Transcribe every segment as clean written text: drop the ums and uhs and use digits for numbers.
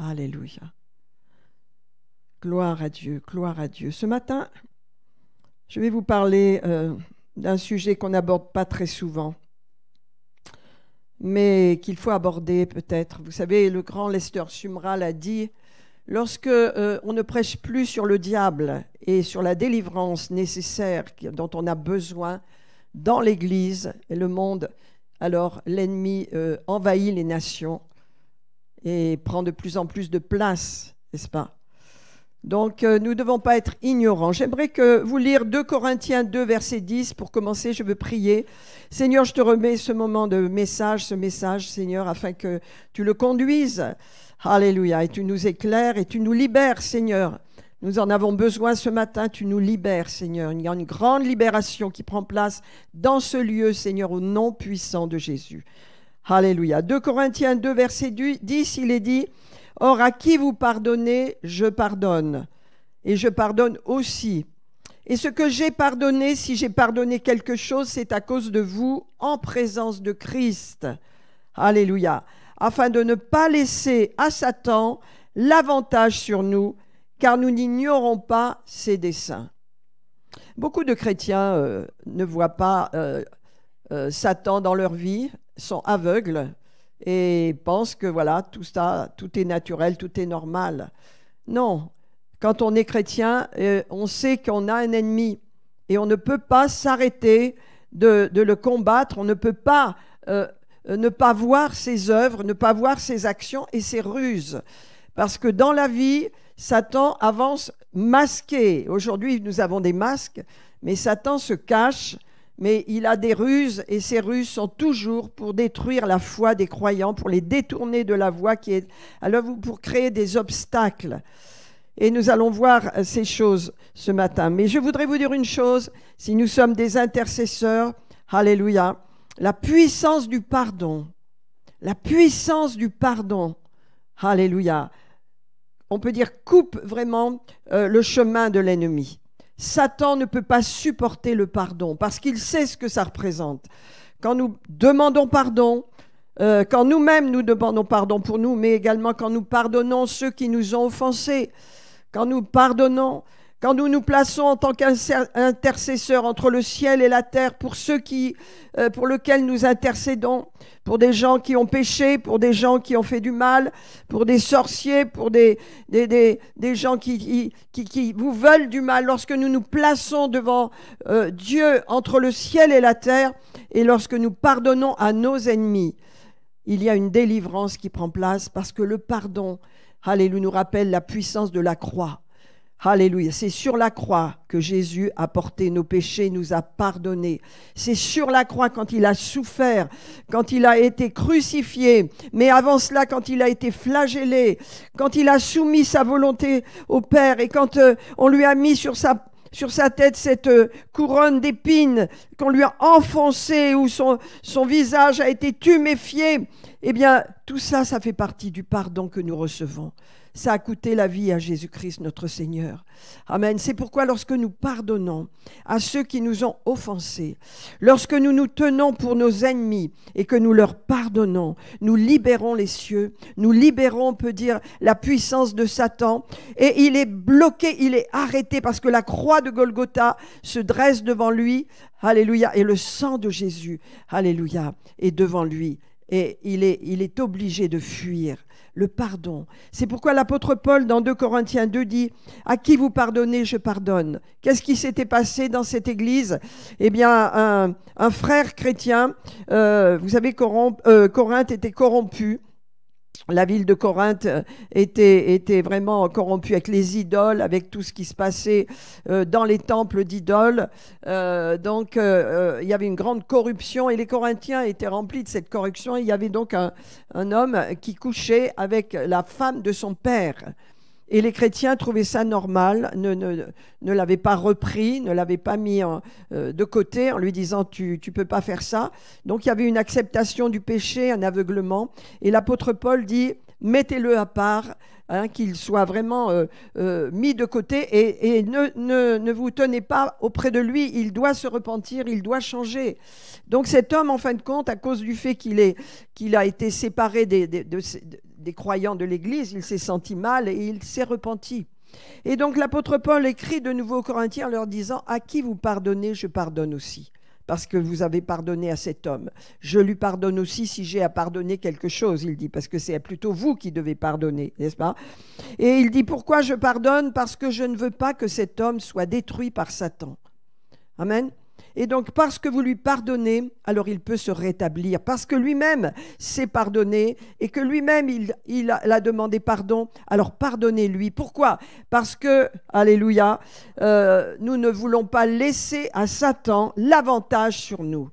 Alléluia. Gloire à Dieu, gloire à Dieu. Ce matin, je vais vous parler d'un sujet qu'on n'aborde pas très souvent, mais qu'il faut aborder peut-être. Vous savez, le grand Lester Sumrall a dit, lorsque on ne prêche plus sur le diable et sur la délivrance nécessaire dont on a besoin dans l'Église et le monde, alors l'ennemi envahit les nations et prend de plus en plus de place, n'est-ce pas? Donc, nous ne devons pas être ignorants. J'aimerais que vous lire 2 Corinthiens 2, verset 10. Pour commencer, je veux prier. Seigneur, je te remets ce moment de message, Seigneur, afin que tu le conduises. Alléluia. Et tu nous éclaires et tu nous libères, Seigneur. Nous en avons besoin ce matin, tu nous libères, Seigneur. Il y a une grande libération qui prend place dans ce lieu, Seigneur, au nom puissant de Jésus. Alléluia. 2 Corinthiens 2, verset 10, il est dit... Or, à qui vous pardonnez, je pardonne, et je pardonne aussi. Et ce que j'ai pardonné, si j'ai pardonné quelque chose, c'est à cause de vous, en présence de Christ. Alléluia. Afin de ne pas laisser à Satan l'avantage sur nous, car nous n'ignorons pas ses desseins. Beaucoup de chrétiens ne voient pas Satan dans leur vie, sont aveugles, et pensent que voilà, tout ça, tout est naturel, tout est normal. Non, quand on est chrétien, on sait qu'on a un ennemi et on ne peut pas s'arrêter de le combattre, on ne peut pas ne pas voir ses œuvres, ne pas voir ses actions et ses ruses. Parce que dans la vie, Satan avance masqué. Aujourd'hui, nous avons des masques, mais Satan se cache. Mais il a des ruses et ces ruses sont toujours pour détruire la foi des croyants, pour les détourner de la voie qui est à l'œuvre, pour créer des obstacles. Et nous allons voir ces choses ce matin. Mais je voudrais vous dire une chose, si nous sommes des intercesseurs, alléluia, la puissance du pardon, alléluia, on peut dire coupe vraiment le chemin de l'ennemi. Satan ne peut pas supporter le pardon parce qu'il sait ce que ça représente. Quand nous demandons pardon, quand nous-mêmes nous demandons pardon pour nous, mais également quand nous pardonnons ceux qui nous ont offensés, quand nous pardonnons, quand nous nous plaçons en tant qu'intercesseurs entre le ciel et la terre pour ceux pour lesquels nous intercédons, pour des gens qui ont péché, pour des gens qui ont fait du mal, pour des sorciers, pour des gens qui vous veulent du mal. Lorsque nous nous plaçons devant Dieu entre le ciel et la terre, et lorsque nous pardonnons à nos ennemis, il y a une délivrance qui prend place parce que le pardon, alléluia, nous rappelle la puissance de la croix. Alléluia, c'est sur la croix que Jésus a porté nos péchés, nous a pardonnés. C'est sur la croix quand il a souffert, quand il a été crucifié, mais avant cela quand il a été flagellé, quand il a soumis sa volonté au Père et quand on lui a mis sur sa tête cette couronne d'épines qu'on lui a enfoncée, où son visage a été tuméfié. Eh bien, tout ça, ça fait partie du pardon que nous recevons. Ça a coûté la vie à Jésus-Christ, notre Seigneur. Amen. C'est pourquoi lorsque nous pardonnons à ceux qui nous ont offensés, lorsque nous nous tenons pour nos ennemis et que nous leur pardonnons, nous libérons les cieux, nous libérons, on peut dire, la puissance de Satan. Et il est bloqué, il est arrêté parce que la croix de Golgotha se dresse devant lui. Alléluia. Et le sang de Jésus, alléluia, est devant lui. Et il est obligé de fuir le pardon. C'est pourquoi l'apôtre Paul, dans 2 Corinthiens 2, dit « À qui vous pardonnez, je pardonne ». Qu'est-ce qui s'était passé dans cette église? Eh bien, un frère chrétien, vous savez, Corinthe était corrompue. La ville de Corinthe était vraiment corrompue avec les idoles, avec tout ce qui se passait dans les temples d'idoles. Donc, il y avait une grande corruption et les Corinthiens étaient remplis de cette corruption. Il y avait donc un homme qui couchait avec la femme de son père. Et les chrétiens trouvaient ça normal, ne l'avaient pas repris, ne l'avaient pas mis de côté en lui disant tu peux pas faire ça. Donc il y avait une acceptation du péché, un aveuglement. Et l'apôtre Paul dit mettez-le à part, qu'il soit vraiment mis de côté et ne vous tenez pas auprès de lui. Il doit se repentir, il doit changer. Donc cet homme, en fin de compte, à cause du fait qu'il a été séparé des croyants de l'Église, il s'est senti mal et il s'est repenti. Et donc l'apôtre Paul écrit de nouveau aux Corinthiens en leur disant « À qui vous pardonnez, je pardonne aussi ». Parce que vous avez pardonné à cet homme. Je lui pardonne aussi si j'ai à pardonner quelque chose, il dit, parce que c'est plutôt vous qui devez pardonner, n'est-ce pas? Et il dit, pourquoi je pardonne? Parce que je ne veux pas que cet homme soit détruit par Satan. Amen. Et donc, parce que vous lui pardonnez, alors il peut se rétablir. Parce que lui-même s'est pardonné et que lui-même, il a demandé pardon, alors pardonnez-lui. Pourquoi? Parce que, alléluia, nous ne voulons pas laisser à Satan l'avantage sur nous.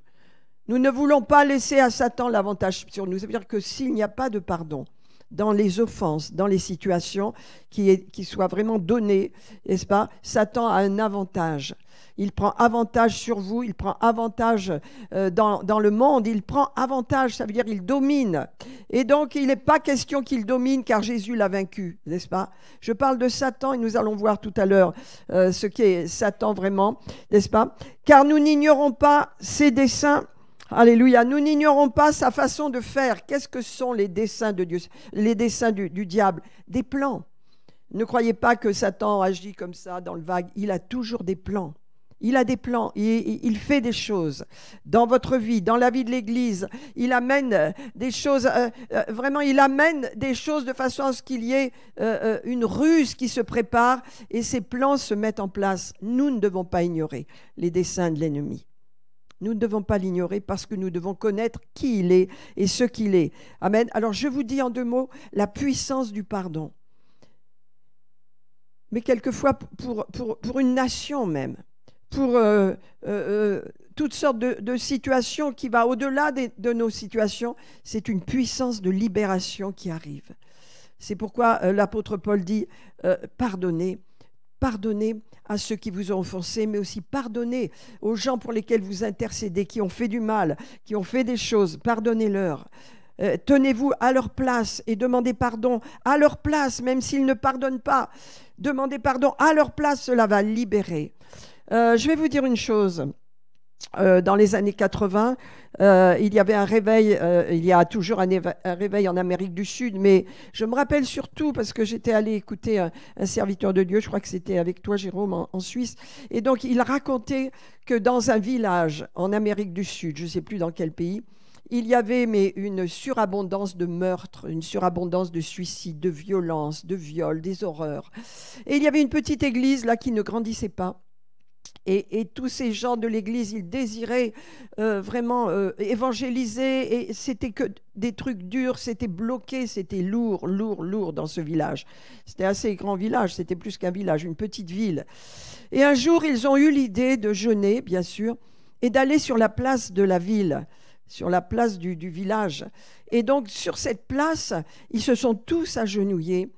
Nous ne voulons pas laisser à Satan l'avantage sur nous. Ça veut dire que s'il n'y a pas de pardon, dans les offenses, dans les situations qui soient vraiment données, n'est-ce pas? Satan a un avantage. Il prend avantage sur vous, il prend avantage dans le monde, il prend avantage, ça veut dire il domine. Et donc, il n'est pas question qu'il domine car Jésus l'a vaincu, n'est-ce pas? Je parle de Satan et nous allons voir tout à l'heure ce qu'est Satan vraiment, n'est-ce pas? Car nous n'ignorons pas ses desseins. Alléluia, nous n'ignorons pas sa façon de faire. Qu'est-ce que sont les desseins de Dieu, les desseins du diable? Des plans. Ne croyez pas que Satan agit comme ça dans le vague, il a toujours des plans. Il a des plans, il fait des choses dans votre vie, dans la vie de l'Église. Il amène des choses, vraiment, il amène des choses de façon à ce qu'il y ait une ruse qui se prépare et ces plans se mettent en place. Nous ne devons pas ignorer les desseins de l'ennemi. Nous ne devons pas l'ignorer parce que nous devons connaître qui il est et ce qu'il est. Amen. Alors, je vous dis en 2 mots, la puissance du pardon. Mais quelquefois, pour une nation même, pour toutes sortes de situations qui va au-delà de nos situations, c'est une puissance de libération qui arrive. C'est pourquoi l'apôtre Paul dit pardonnez à ceux qui vous ont offensé, mais aussi pardonnez aux gens pour lesquels vous intercédez, qui ont fait du mal, qui ont fait des choses, pardonnez-leur. Tenez-vous à leur place et demandez pardon à leur place, même s'ils ne pardonnent pas. Demandez pardon à leur place, cela va libérer. Je vais vous dire une chose. Dans les années 80, il y avait un réveil, il y a toujours un réveil en Amérique du Sud, mais je me rappelle surtout parce que j'étais allée écouter un serviteur de Dieu, je crois que c'était avec toi Jérôme en Suisse, et donc il racontait que dans un village en Amérique du Sud, je ne sais plus dans quel pays, il y avait une surabondance de meurtres, une surabondance de suicides, de violences, de viols, des horreurs. Et il y avait une petite église là qui ne grandissait pas. Et tous ces gens de l'église, ils désiraient vraiment évangéliser et c'était que des trucs durs, c'était bloqué, c'était lourd dans ce village. C'était assez grand village, c'était plus qu'un village, une petite ville. Et un jour, ils ont eu l'idée de jeûner, bien sûr, et d'aller sur la place de la ville, sur la place du village. Et donc, sur cette place, ils se sont tous agenouillés.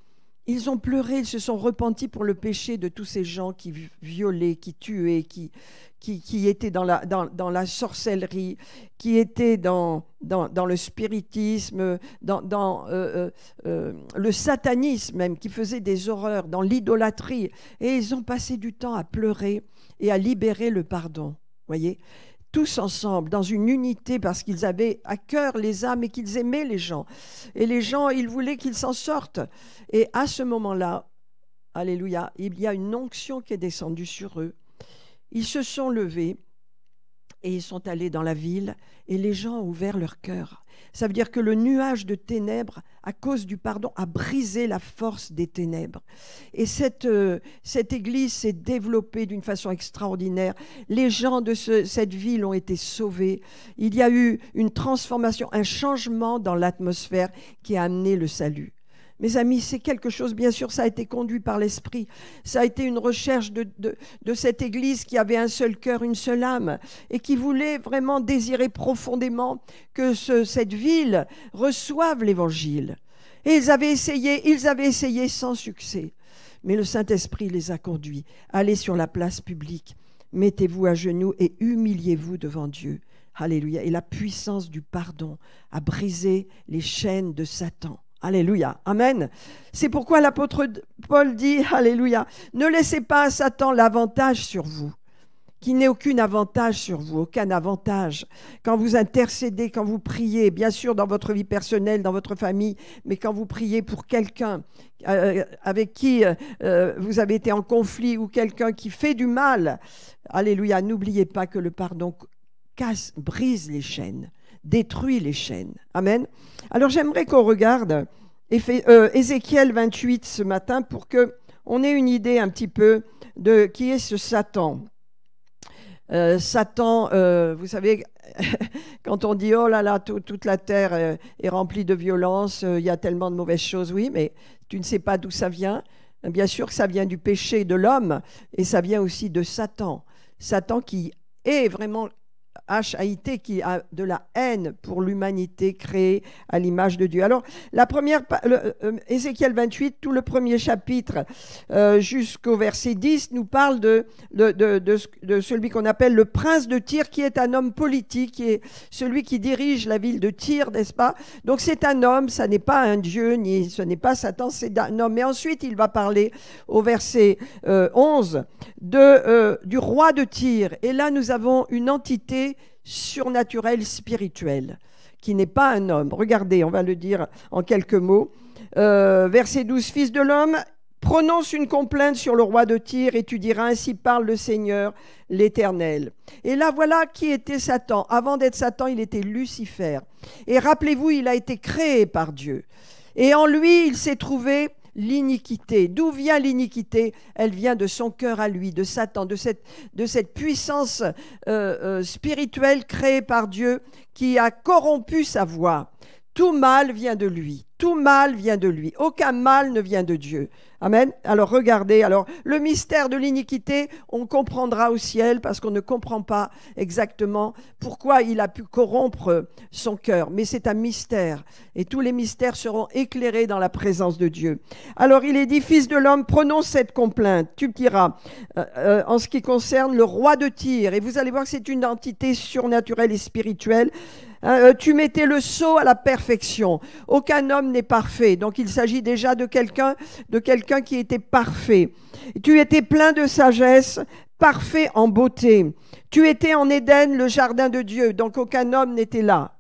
Ils ont pleuré, ils se sont repentis pour le péché de tous ces gens qui violaient, qui tuaient, qui étaient dans la sorcellerie, qui étaient dans le spiritisme, dans le satanisme même, qui faisaient des horreurs, dans l'idolâtrie. Et ils ont passé du temps à pleurer et à libérer le pardon, voyez, tous ensemble, dans une unité, parce qu'ils avaient à cœur les âmes et qu'ils aimaient les gens. Et les gens, ils voulaient qu'ils s'en sortent. Et à ce moment-là, alléluia, il y a une onction qui est descendue sur eux. Ils se sont levés et ils sont allés dans la ville et les gens ont ouvert leur cœur. Ça veut dire que le nuage de ténèbres, à cause du pardon, a brisé la force des ténèbres. Et cette église s'est développée d'une façon extraordinaire. Les gens de cette ville ont été sauvés. Il y a eu une transformation, un changement dans l'atmosphère qui a amené le salut. Mes amis, c'est quelque chose, bien sûr, ça a été conduit par l'Esprit. Ça a été une recherche de cette Église qui avait un seul cœur, une seule âme, et qui voulait vraiment désirer profondément que cette ville reçoive l'Évangile. Et ils avaient essayé sans succès. Mais le Saint-Esprit les a conduits. Allez sur la place publique, mettez-vous à genoux et humiliez-vous devant Dieu. Alléluia. Et la puissance du pardon a brisé les chaînes de Satan. Alléluia, amen. C'est pourquoi l'apôtre Paul dit, alléluia, ne laissez pas à Satan l'avantage sur vous, qui n'ait aucun avantage sur vous, aucun avantage. Quand vous intercédez, quand vous priez, bien sûr dans votre vie personnelle, dans votre famille, mais quand vous priez pour quelqu'un avec qui vous avez été en conflit ou quelqu'un qui fait du mal, alléluia, n'oubliez pas que le pardon brise les chaînes, détruit les chaînes. Amen. Alors j'aimerais qu'on regarde Ézéchiel 28 ce matin pour qu'on ait une idée un petit peu de qui est ce Satan. Satan, vous savez, quand on dit « Oh là là, toute la terre est remplie de violence, il y a tellement de mauvaises choses », oui, mais tu ne sais pas d'où ça vient. Bien sûr que ça vient du péché de l'homme et ça vient aussi de Satan. Satan qui est vraiment H-A-I-T, qui a de la haine pour l'humanité créée à l'image de Dieu. Alors, la première, Ézéchiel 28, tout le premier chapitre jusqu'au verset 10 nous parle de celui qu'on appelle le prince de Tyr, qui est un homme politique, qui est celui qui dirige la ville de Tyr, n'est-ce pas? Donc, c'est un homme, ça n'est pas un dieu, ni ce n'est pas Satan, c'est un homme. Mais ensuite, il va parler au verset 11 du roi de Tyr. Et là, nous avons une entité surnaturelle, spirituelle, qui n'est pas un homme. Regardez, on va le dire en quelques mots. Verset 12, « Fils de l'homme, prononce une complainte sur le roi de Tyr et tu diras, ainsi parle le Seigneur, l'Éternel. » Et là, voilà qui était Satan. Avant d'être Satan, il était Lucifer. Et rappelez-vous, il a été créé par Dieu. Et en lui, il s'est trouvé l'iniquité. D'où vient l'iniquité? Elle vient de son cœur à lui, de Satan, de cette puissance spirituelle créée par Dieu qui a corrompu sa voix. Tout mal vient de lui. Tout mal vient de lui. Aucun mal ne vient de Dieu. Amen. Alors regardez, le mystère de l'iniquité, on comprendra au ciel parce qu'on ne comprend pas exactement pourquoi il a pu corrompre son cœur. Mais c'est un mystère et tous les mystères seront éclairés dans la présence de Dieu. Alors il est dit, fils de l'homme, prononce cette complainte. Tu diras, en ce qui concerne le roi de Tyr, et vous allez voir que c'est une entité surnaturelle et spirituelle. Tu mettais le sceau à la perfection. Aucun homme n'est parfait. Donc il s'agit déjà de quelqu'un qui était parfait. Tu étais plein de sagesse, parfait en beauté. Tu étais en Éden, le jardin de Dieu. Donc aucun homme n'était là.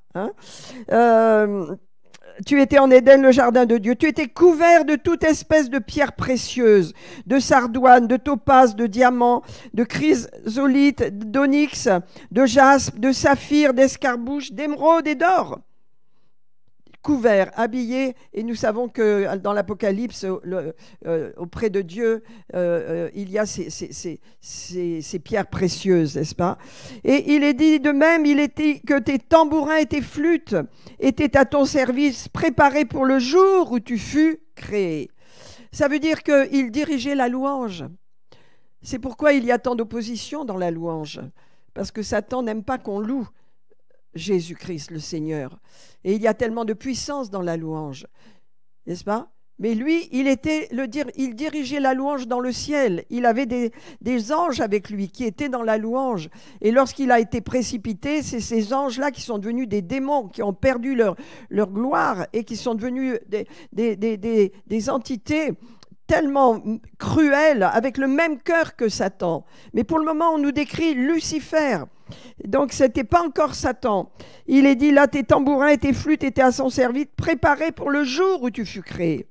Tu étais en Éden, le jardin de Dieu. Tu étais couvert de toute espèce de pierres précieuses, de sardoine, de topaze, de diamants, de chrysolite, d'onyx, de jaspe, de saphir, d'escarbouche, d'émeraude et d'or. Couvert, habillé, et nous savons que dans l'Apocalypse, auprès de Dieu, il y a ces pierres précieuses, n'est-ce pas? Et il est dit de même, que tes tambourins et tes flûtes étaient à ton service, préparés pour le jour où tu fus créé. Ça veut dire qu'il dirigeait la louange. C'est pourquoi il y a tant d'opposition dans la louange, parce que Satan n'aime pas qu'on loue Jésus-Christ, le Seigneur. Et il y a tellement de puissance dans la louange, n'est-ce pas? Mais lui, il dirigeait la louange dans le ciel. Il avait des anges avec lui qui étaient dans la louange. Et lorsqu'il a été précipité, c'est ces anges-là qui sont devenus des démons, qui ont perdu leur gloire et qui sont devenus des entités tellement cruelles, avec le même cœur que Satan. Mais pour le moment, on nous décrit Lucifer. Donc, ce n'était pas encore Satan. Il est dit, là, tes tambourins et tes flûtes étaient à son service, préparés pour le jour où tu fus créé.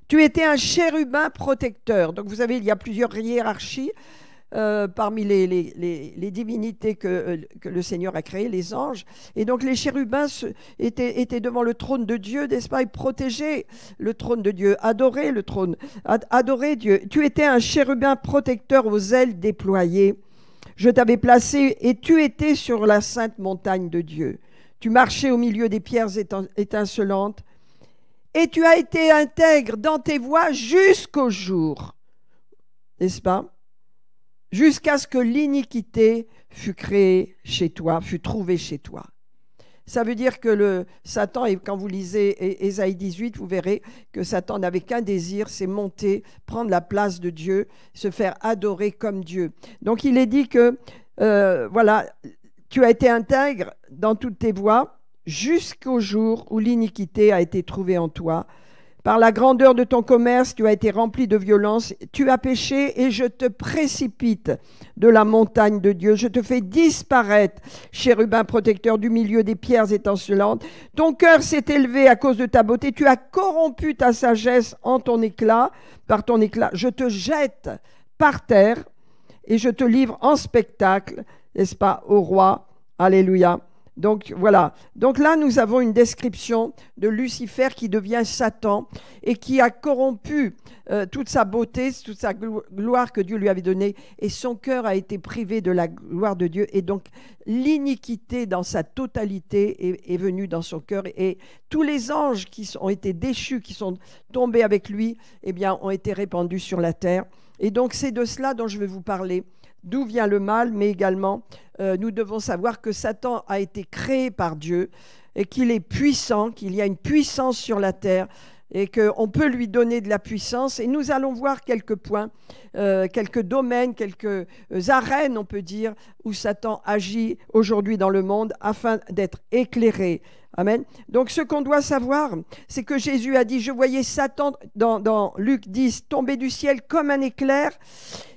Tu étais un chérubin protecteur. Donc, vous savez, il y a plusieurs hiérarchies parmi les divinités que le Seigneur a créées, les anges. Et donc, les chérubins étaient devant le trône de Dieu, n'est-ce pas? Ils protégeaient le trône de Dieu, adoraient le trône, adoraient Dieu. Tu étais un chérubin protecteur aux ailes déployées. Je t'avais placé et tu étais sur la sainte montagne de Dieu. Tu marchais au milieu des pierres étincelantes et tu as été intègre dans tes voies jusqu'au jour, n'est-ce pas? Jusqu'à ce que l'iniquité fût créée chez toi, fût trouvée chez toi. Ça veut dire que Satan, et quand vous lisez Ésaïe 18, vous verrez que Satan n'avait qu'un désir, c'est monter, prendre la place de Dieu, se faire adorer comme Dieu. Donc il est dit que, voilà, tu as été intègre dans toutes tes voies jusqu'au jour où l'iniquité a été trouvée en toi, Par la grandeur de ton commerce, tu as été rempli de violence. Tu as péché et je te précipite de la montagne de Dieu. Je te fais disparaître, chérubin protecteur du milieu des pierres étincelantes. Ton cœur s'est élevé à cause de ta beauté. Tu as corrompu ta sagesse en ton éclat, par ton éclat. Je te jette par terre et je te livre en spectacle, n'est-ce pas, au roi. Alléluia. Donc voilà, donc là nous avons une description de Lucifer qui devient Satan et qui a corrompu toute sa beauté, toute sa gloire que Dieu lui avait donnée, et son cœur a été privé de la gloire de Dieu, et donc l'iniquité dans sa totalité est venue dans son cœur, et tous les anges qui ont été déchus, qui sont tombés avec lui, eh bien ont été répandus sur la terre. Et donc c'est de cela dont je vais vous parler. D'où vient le mal, mais également nous devons savoir que Satan a été créé par Dieu et qu'il est puissant, qu'il y a une puissance sur la terre et qu'on peut lui donner de la puissance. Et nous allons voir quelques points, quelques domaines, quelques arènes, on peut dire, où Satan agit aujourd'hui dans le monde afin d'être éclairé. Amen. Donc ce qu'on doit savoir, c'est que Jésus a dit, je voyais Satan dans Luc 10 tomber du ciel comme un éclair.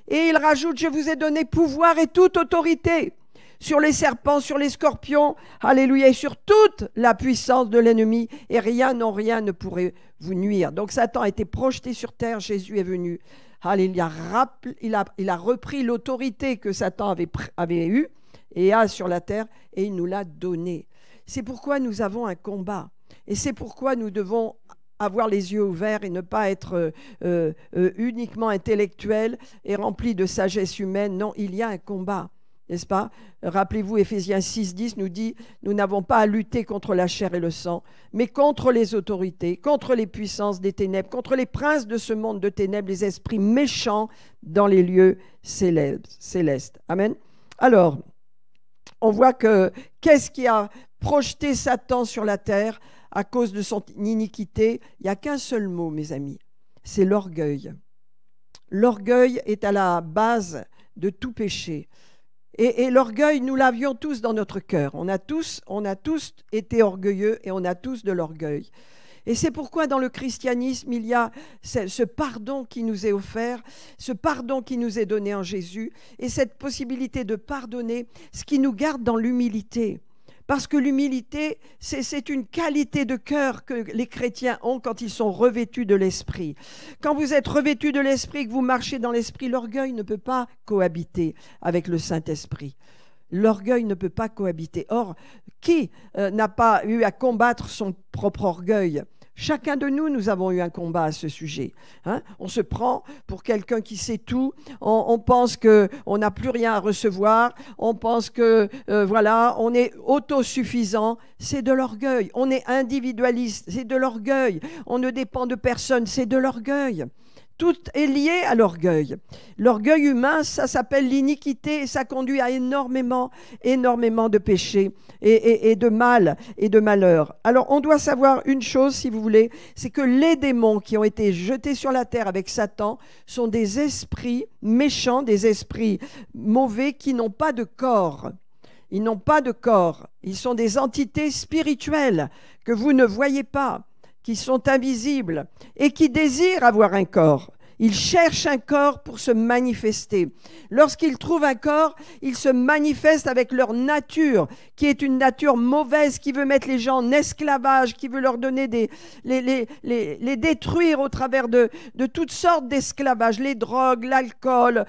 Et il rajoute, je vous ai donné pouvoir et toute autorité sur les serpents, sur les scorpions, alléluia, et sur toute la puissance de l'ennemi, et rien, non rien ne pourrait vous nuire. Donc Satan a été projeté sur terre, Jésus est venu. Alléluia, il a repris l'autorité que Satan avait eue et a sur la terre, et il nous l'a donnée. C'est pourquoi nous avons un combat, et c'est pourquoi nous devons avoir les yeux ouverts et ne pas être uniquement intellectuel et rempli de sagesse humaine. Non, il y a un combat, n'est-ce pas? Rappelez-vous, Éphésiens 6:10 nous dit, nous n'avons pas à lutter contre la chair et le sang, mais contre les autorités, contre les puissances des ténèbres, contre les princes de ce monde de ténèbres, les esprits méchants dans les lieux célestes. Amen. Alors, on voit que qu'est-ce qui a projeté Satan sur la terre à cause de son iniquité? Il n'y a qu'un seul mot, mes amis, c'est l'orgueil. L'orgueil est à la base de tout péché. Et l'orgueil, nous l'avions tous dans notre cœur. On a tous été orgueilleux et on a tous de l'orgueil. Et c'est pourquoi dans le christianisme, il y a ce pardon qui nous est offert, ce pardon qui nous est donné en Jésus, et cette possibilité de pardonner, ce qui nous garde dans l'humilité. Parce que l'humilité, c'est une qualité de cœur que les chrétiens ont quand ils sont revêtus de l'esprit. Quand vous êtes revêtus de l'esprit, que vous marchez dans l'esprit, l'orgueil ne peut pas cohabiter avec le Saint-Esprit. L'orgueil ne peut pas cohabiter. Or, qui n'a pas eu à combattre son propre orgueil? Chacun de nous, nous avons eu un combat à ce sujet. Hein? On se prend pour quelqu'un qui sait tout. On pense qu'on n'a plus rien à recevoir. On pense que, voilà, on est autosuffisant. C'est de l'orgueil. On est individualiste. C'est de l'orgueil. On ne dépend de personne. C'est de l'orgueil. Tout est lié à l'orgueil. L'orgueil humain, ça s'appelle l'iniquité et ça conduit à énormément de péchés et de mal et de malheur. Alors, on doit savoir une chose, si vous voulez, c'est que les démons qui ont été jetés sur la terre avec Satan sont des esprits méchants, des esprits mauvais qui n'ont pas de corps. Ils n'ont pas de corps. Ils sont des entités spirituelles que vous ne voyez pas, qui sont invisibles et qui désirent avoir un corps. Ils cherchent un corps pour se manifester. Lorsqu'ils trouvent un corps, ils se manifestent avec leur nature, qui est une nature mauvaise, qui veut mettre les gens en esclavage, qui veut leur donner les détruire au travers de toutes sortes d'esclavages, les drogues, l'alcool,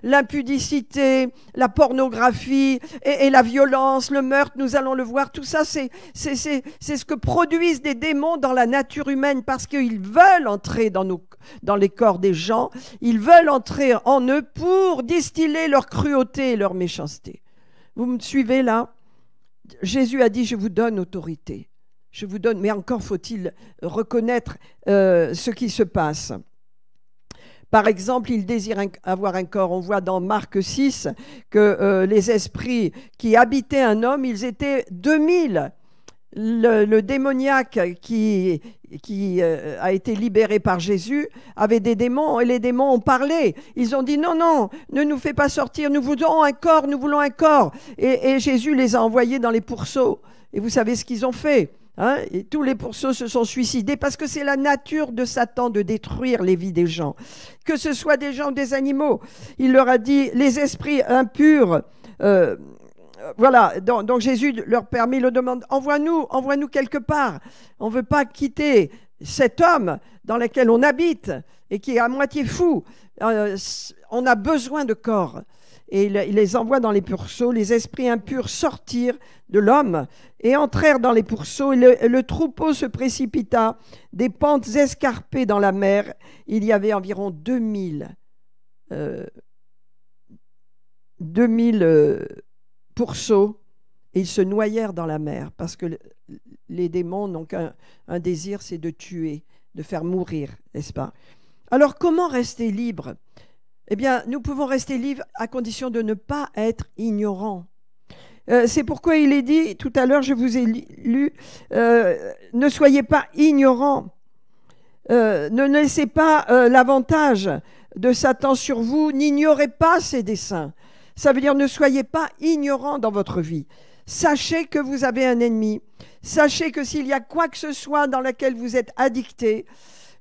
l'impudicité, la pornographie et la violence, le meurtre, nous allons le voir. Tout ça, c'est ce que produisent des démons dans la nature humaine parce qu'ils veulent entrer dans les corps des gens, ils veulent entrer en eux pour distiller leur cruauté et leur méchanceté. Vous me suivez là? Jésus a dit, je vous donne autorité. Je vous donne, mais encore faut-il reconnaître ce qui se passe. Par exemple, il désire avoir un corps. On voit dans Marc 6 que les esprits qui habitaient un homme, ils étaient 2000. Le démoniaque qui a été libéré par Jésus avait des démons et les démons ont parlé. Ils ont dit non, non, ne nous fais pas sortir, nous voulons un corps, nous voulons un corps. Et Jésus les a envoyés dans les pourceaux. Et vous savez ce qu'ils ont fait? Hein, et tous les pourceaux se sont suicidés parce que c'est la nature de Satan de détruire les vies des gens, que ce soit des gens ou des animaux. Il leur a dit, les esprits impurs, voilà, donc Jésus leur permet, le demande, envoie-nous quelque part. On ne veut pas quitter cet homme dans lequel on habite et qui est à moitié fou. On a besoin de corps. Et il les envoie dans les pourceaux. Les esprits impurs sortirent de l'homme et entrèrent dans les pourceaux. Et le troupeau se précipita des pentes escarpées dans la mer. Il y avait environ 2000 pourceaux, et ils se noyèrent dans la mer parce que les démons n'ont qu'un désir, c'est de tuer, de faire mourir, n'est-ce pas? Alors comment rester libre? Eh bien, nous pouvons rester libres à condition de ne pas être ignorants. C'est pourquoi il est dit, tout à l'heure je vous ai lu, ne soyez pas ignorants, ne laissez pas l'avantage de Satan sur vous, n'ignorez pas ses desseins. Ça veut dire ne soyez pas ignorants dans votre vie. Sachez que vous avez un ennemi. Sachez que s'il y a quoi que ce soit dans lequel vous êtes addicté,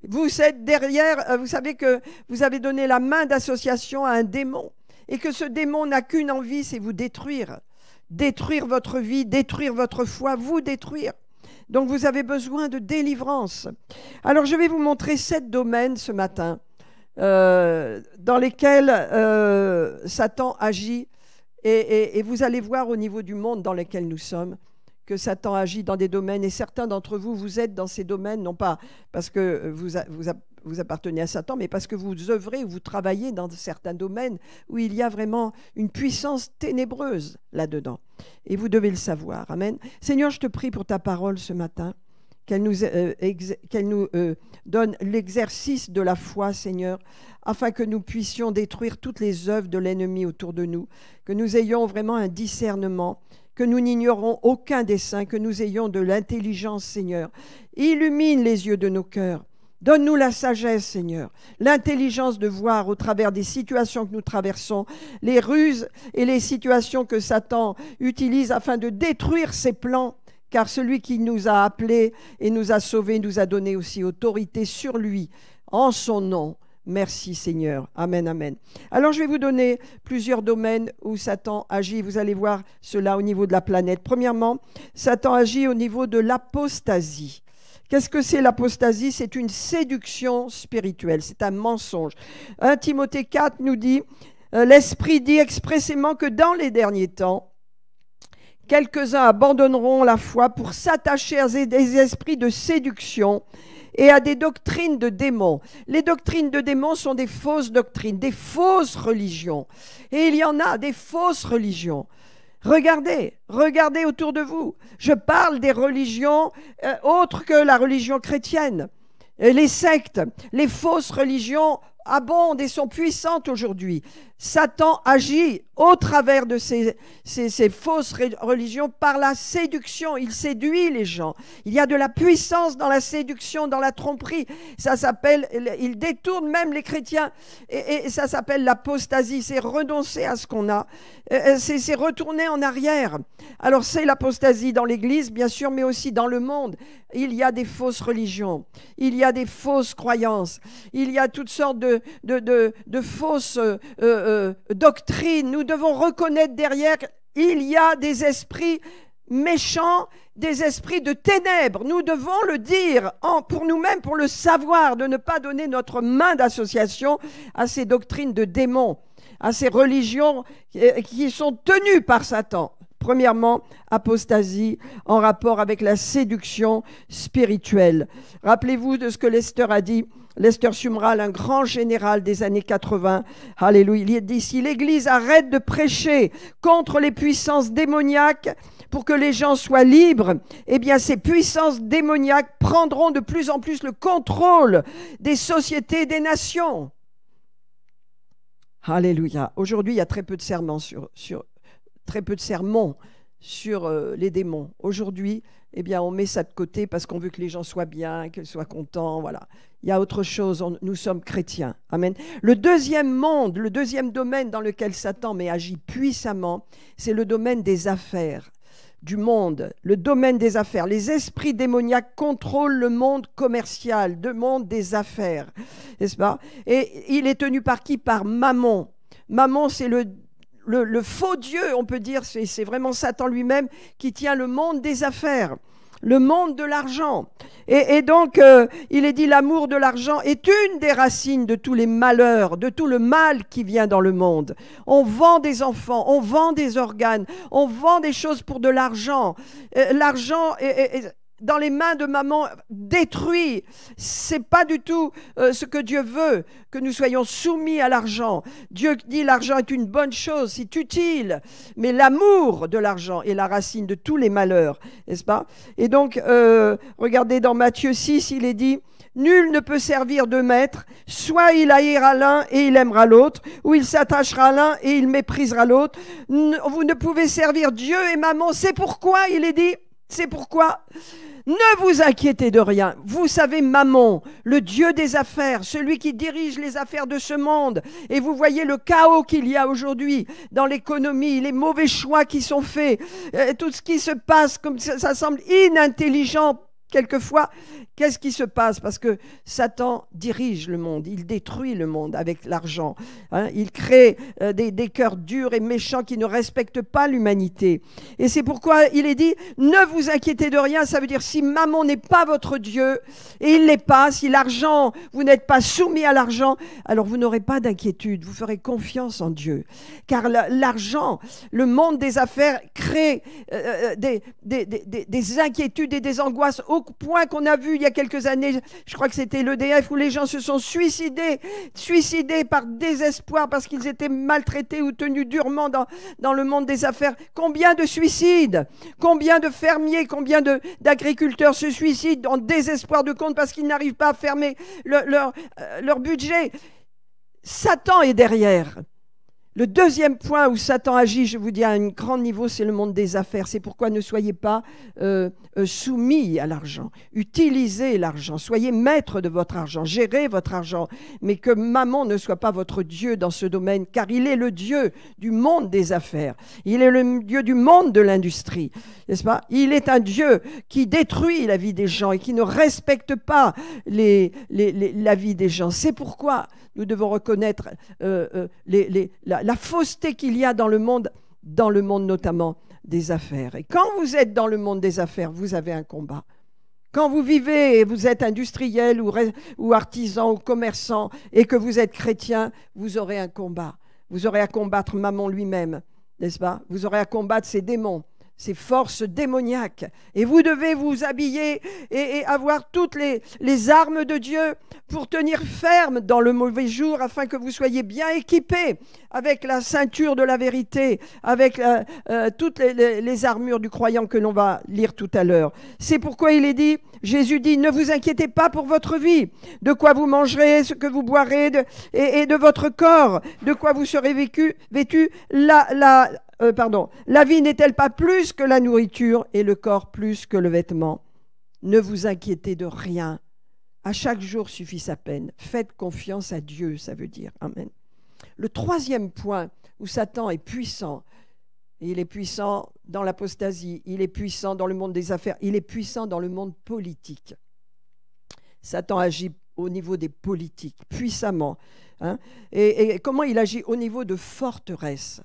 vous êtes derrière, vous savez que vous avez donné la main d'association à un démon et que ce démon n'a qu'une envie, c'est vous détruire. Détruire votre vie, détruire votre foi, vous détruire. Donc vous avez besoin de délivrance. Alors je vais vous montrer 7 domaines ce matin dans lesquels Satan agit et vous allez voir au niveau du monde dans lequel nous sommes que Satan agit dans des domaines et certains d'entre vous, vous êtes dans ces domaines, non pas parce que vous appartenez à Satan, mais parce que vous œuvrez ou vous travaillez dans certains domaines où il y a vraiment une puissance ténébreuse là-dedans. Et vous devez le savoir. Amen. Seigneur, je te prie pour ta parole ce matin, qu'elle nous donne l'exercice de la foi, Seigneur, afin que nous puissions détruire toutes les œuvres de l'ennemi autour de nous, que nous ayons vraiment un discernement, que nous n'ignorons aucun dessein, que nous ayons de l'intelligence, Seigneur. Illumine les yeux de nos cœurs. Donne-nous la sagesse, Seigneur, l'intelligence de voir au travers des situations que nous traversons, les ruses et les situations que Satan utilise afin de détruire ses plans, car celui qui nous a appelés et nous a sauvés nous a donné aussi autorité sur lui, en son nom. Merci Seigneur. Amen, amen. Alors je vais vous donner plusieurs domaines où Satan agit. Vous allez voir cela au niveau de la planète. Premièrement, Satan agit au niveau de l'apostasie. Qu'est-ce que c'est l'apostasie? C'est une séduction spirituelle, c'est un mensonge. 1 Timothée 4 nous dit, l'Esprit dit expressément que dans les derniers temps, quelques-uns abandonneront la foi pour s'attacher à des esprits de séduction et à des doctrines de démons. Les doctrines de démons sont des fausses doctrines, des fausses religions. Et il y en a des fausses religions. Regardez autour de vous. Je parle des religions autres que la religion chrétienne. Les sectes, les fausses religions abondent et sont puissantes aujourd'hui. Satan agit au travers de ces fausses religions par la séduction. Il séduit les gens. Il y a de la puissance dans la séduction, dans la tromperie. Ça s'appelle, il détourne même les chrétiens. Et ça s'appelle l'apostasie. C'est renoncer à ce qu'on a. C'est retourner en arrière. Alors c'est l'apostasie dans l'Église, bien sûr, mais aussi dans le monde. Il y a des fausses religions. Il y a des fausses croyances. Il y a toutes sortes de fausses doctrines. Nous devons reconnaître derrière, il y a des esprits méchants, des esprits de ténèbres. Nous devons le dire pour nous-mêmes, pour le savoir, de ne pas donner notre main d'association à ces doctrines de démons, à ces religions qui sont tenues par Satan. Premièrement, apostasie en rapport avec la séduction spirituelle. Rappelez-vous de ce que Lester a dit. Lester Sumrall, un grand général des années 80, alléluia, il dit, si l'Église arrête de prêcher contre les puissances démoniaques pour que les gens soient libres, eh bien ces puissances démoniaques prendront de plus en plus le contrôle des sociétés, des nations. Alléluia. Aujourd'hui, il y a très peu de sermons sur les démons. Aujourd'hui, eh bien, on met ça de côté parce qu'on veut que les gens soient bien, qu'ils soient contents, voilà. Il y a autre chose, nous sommes chrétiens. Amen. Le deuxième monde, le deuxième domaine dans lequel Satan agit puissamment, c'est le domaine des affaires. du monde, le domaine des affaires. Les esprits démoniaques contrôlent le monde commercial, le monde des affaires, n'est-ce pas? Et il est tenu par qui? Par Mammon. Mammon, c'est le faux Dieu, on peut dire, c'est vraiment Satan lui-même qui tient le monde des affaires, le monde de l'argent. Et donc, il est dit, l'amour de l'argent est une des racines de tous les malheurs, de tout le mal qui vient dans le monde. On vend des enfants, on vend des organes, on vend des choses pour de l'argent. L'argent est dans les mains de Mammon détruit. C'est pas du tout ce que Dieu veut, que nous soyons soumis à l'argent. Dieu dit l'argent est une bonne chose, c'est utile, mais l'amour de l'argent est la racine de tous les malheurs, n'est-ce pas? Et donc, regardez dans Matthieu 6, il est dit, nul ne peut servir deux maîtres, soit il haïra l'un et il aimera l'autre, ou il s'attachera à l'un et il méprisera l'autre. Vous ne pouvez servir Dieu et Mammon. C'est pourquoi, il est dit, c'est pourquoi ne vous inquiétez de rien. Vous savez Mammon, le Dieu des affaires, celui qui dirige les affaires de ce monde. Et vous voyez le chaos qu'il y a aujourd'hui dans l'économie, les mauvais choix qui sont faits, tout ce qui se passe, comme ça semble inintelligent quelquefois. Qu'est-ce qui se passe? Parce que Satan dirige le monde, il détruit le monde avec l'argent. Il crée des cœurs durs et méchants qui ne respectent pas l'humanité. Et c'est pourquoi il est dit, ne vous inquiétez de rien. Ça veut dire, si Mammon n'est pas votre Dieu, et il ne l'est pas, si l'argent, vous n'êtes pas soumis à l'argent, alors vous n'aurez pas d'inquiétude, vous ferez confiance en Dieu. Car l'argent, le monde des affaires crée des inquiétudes et des angoisses au point qu'on a vu il y a quelques années, je crois que c'était l'EDF, où les gens se sont suicidés par désespoir parce qu'ils étaient maltraités ou tenus durement dans le monde des affaires. Combien de suicides? Combien de fermiers, combien d'agriculteurs se suicident en désespoir de compte parce qu'ils n'arrivent pas à fermer leur budget? Satan est derrière. Le deuxième point où Satan agit, je vous dis à un grand niveau, c'est le monde des affaires. C'est pourquoi ne soyez pas soumis à l'argent. Utilisez l'argent. Soyez maître de votre argent. Gérez votre argent. Mais que Mammon ne soit pas votre Dieu dans ce domaine, car il est le Dieu du monde des affaires. Il est le Dieu du monde de l'industrie. N'est-ce pas? Il est un Dieu qui détruit la vie des gens et qui ne respecte pas la vie des gens. C'est pourquoi nous devons reconnaître la fausseté qu'il y a dans le monde notamment des affaires. Et quand vous êtes dans le monde des affaires, vous avez un combat. Quand vous vivez et vous êtes industriel ou artisan ou commerçant et que vous êtes chrétien, vous aurez un combat. Vous aurez à combattre Mammon lui-même, n'est-ce pas? Vous aurez à combattre ces démons, ces forces démoniaques. Et vous devez vous habiller et avoir toutes les armes de Dieu pour tenir ferme dans le mauvais jour, afin que vous soyez bien équipés avec la ceinture de la vérité, avec toutes les armures du croyant que l'on va lire tout à l'heure. C'est pourquoi il est dit, Jésus dit, ne vous inquiétez pas pour votre vie, de quoi vous mangerez, ce que vous boirez, et de votre corps, de quoi vous serez vêtus. La vie n'est-elle pas plus que la nourriture et le corps plus que le vêtement? Ne vous inquiétez de rien. À chaque jour suffit sa peine. Faites confiance à Dieu, ça veut dire. Amen. Le troisième point où Satan est puissant, et il est puissant dans l'apostasie, il est puissant dans le monde des affaires, il est puissant dans le monde politique. Satan agit au niveau des politiques, puissamment. Et comment il agit? Au niveau de forteresses.